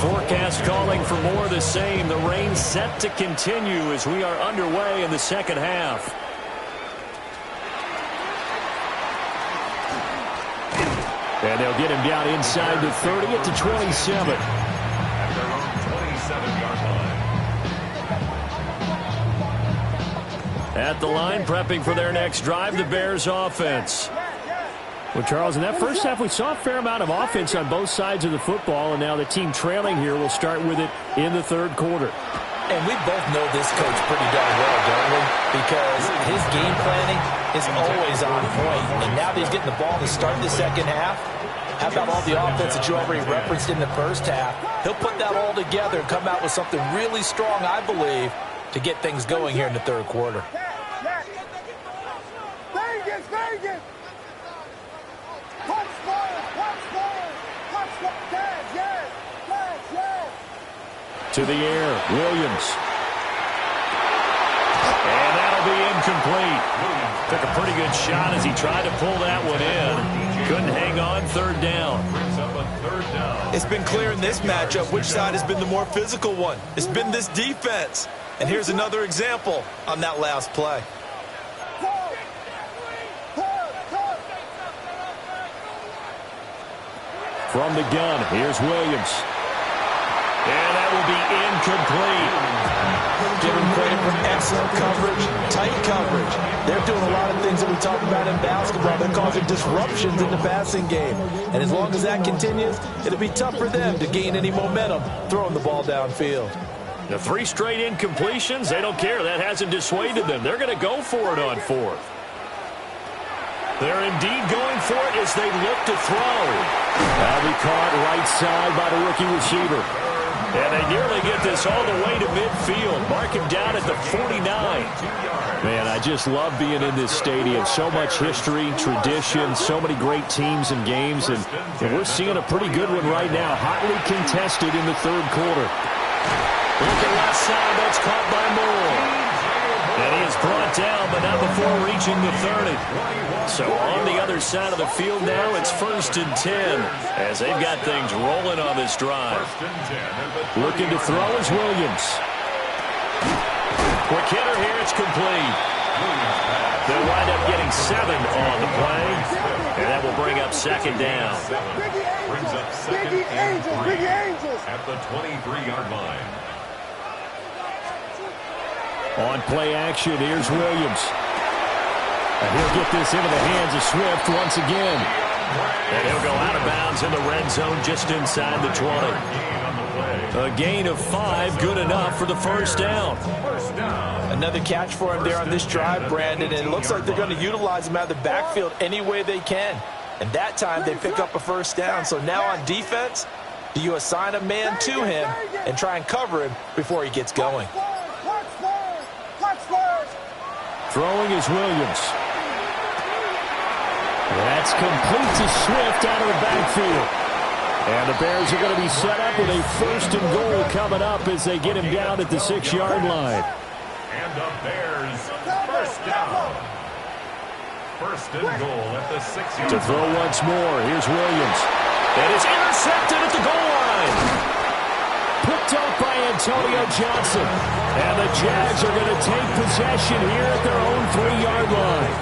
Forecast calling for more of the same. The rain set to continue as we are underway in the second half. And they'll get him down inside the 30 at the 27. At their own 27-yard line. At the line, prepping for their next drive, the Bears offense. Well, Charles, in that first half, we saw a fair amount of offense on both sides of the football, and now the team trailing here will start with it in the third quarter. And we both know this coach pretty darn well, don't we? Because his game planning is always on point. And now that he's getting the ball to start the second half, how about all the offense that you already referenced in the first half? He'll put that all together and come out with something really strong, I believe, to get things going here in the third quarter. To the air, Williams. And that'll be incomplete. Took a pretty good shot as he tried to pull that one in. Couldn't hang on, third down. It's been clear in this matchup which side has been the more physical one. It's been this defense. And here's another example on that last play. From the gun, here's Williams. And that will be incomplete. Give him credit for excellent coverage, tight coverage. They're doing a lot of things that we talk about in basketball. They're causing disruptions in the passing game. And as long as that continues, it'll be tough for them to gain any momentum throwing the ball downfield. The 3 straight incompletions, they don't care. That hasn't dissuaded them. They're going to go for it on 4th. They're indeed going for it as they look to throw. That'll be caught right side by the rookie receiver. And they nearly get this all the way to midfield. Mark him down at the 49. Man, I just love being in this stadium. So much history, tradition, so many great teams and games. And we're seeing a pretty good one right now. Hotly contested in the third quarter. Looking left side, that's caught by Moore. And he is brought down, but not before reaching the 30. So on the other side of the field now, it's 1st and 10 as they've got things rolling on this drive. Looking to throw is Williams. Quick hitter here, it's complete. They'll wind up getting 7 on the play, and that will bring up 2nd down. Brings up 2nd and 3 at the 23-yard line. On play action, here's Williams. And he'll get this into the hands of Swift once again. And he'll go out of bounds in the red zone just inside the 20. A gain of 5, good enough for the first down. Another catch for him there on this drive, Brandon. And it looks like they're going to utilize him out of the backfield any way they can. And that time they pick up a first down. So now on defense, Do you assign a man to him and try and cover him before he gets going? Throwing is Williams. That's complete to Swift out of the backfield. And the Bears are going to be set up with a 1st and goal coming up as they get him down at the 6-yard line. And the Bears, first down. 1st and goal at the 6-yard line. To throw once more, here's Williams. And it's intercepted at the goal line. Picked up by Antonio Johnson. And the Jags are going to take possession here at their own 3-yard line.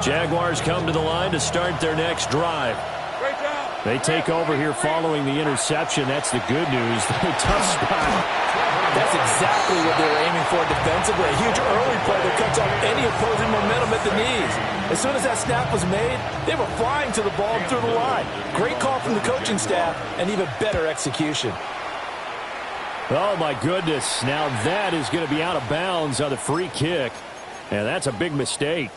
Jaguars come to the line to start their next drive. They take over here following the interception. That's the good news. A tough spot. That's exactly what they were aiming for defensively. A huge early play that cuts off any opposing momentum at the knees. As soon as that snap was made, they were flying to the ball and through the line. Great call from the coaching staff and even better execution. Oh, my goodness. Now that is going to be out of bounds on the free kick. And that's a big mistake.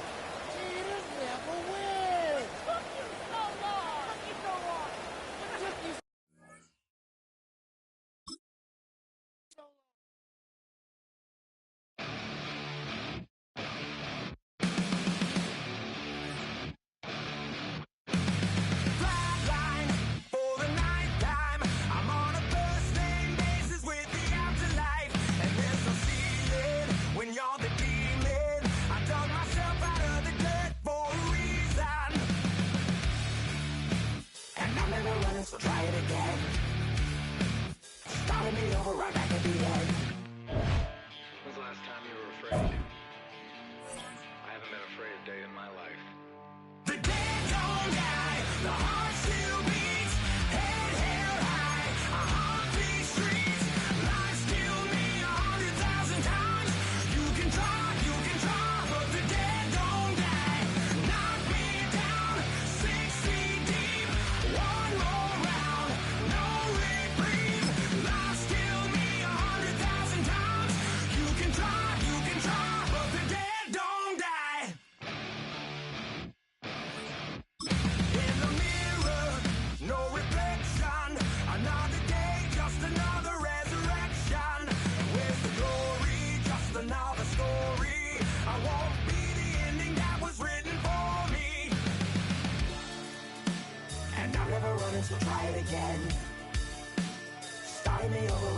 So try it again. Starting me over right back at the end. When's the last time you were afraid? I haven't been afraid a day in my life. The dead don't die, the heart still beats, head held high, I haunt these streets, lies kill me 100,000 times. You can try, but the dead don't die. Knock me down, 6 feet deep, one more round, no reprieve, lies kill me 100,000 times. You can try, but the dead don't die. In the mirror, no reflection. Another day, just another resurrection. Where's the glory? Just another story. I won't be the ending that was written for me. And I'm never running, so try it again. Starting me over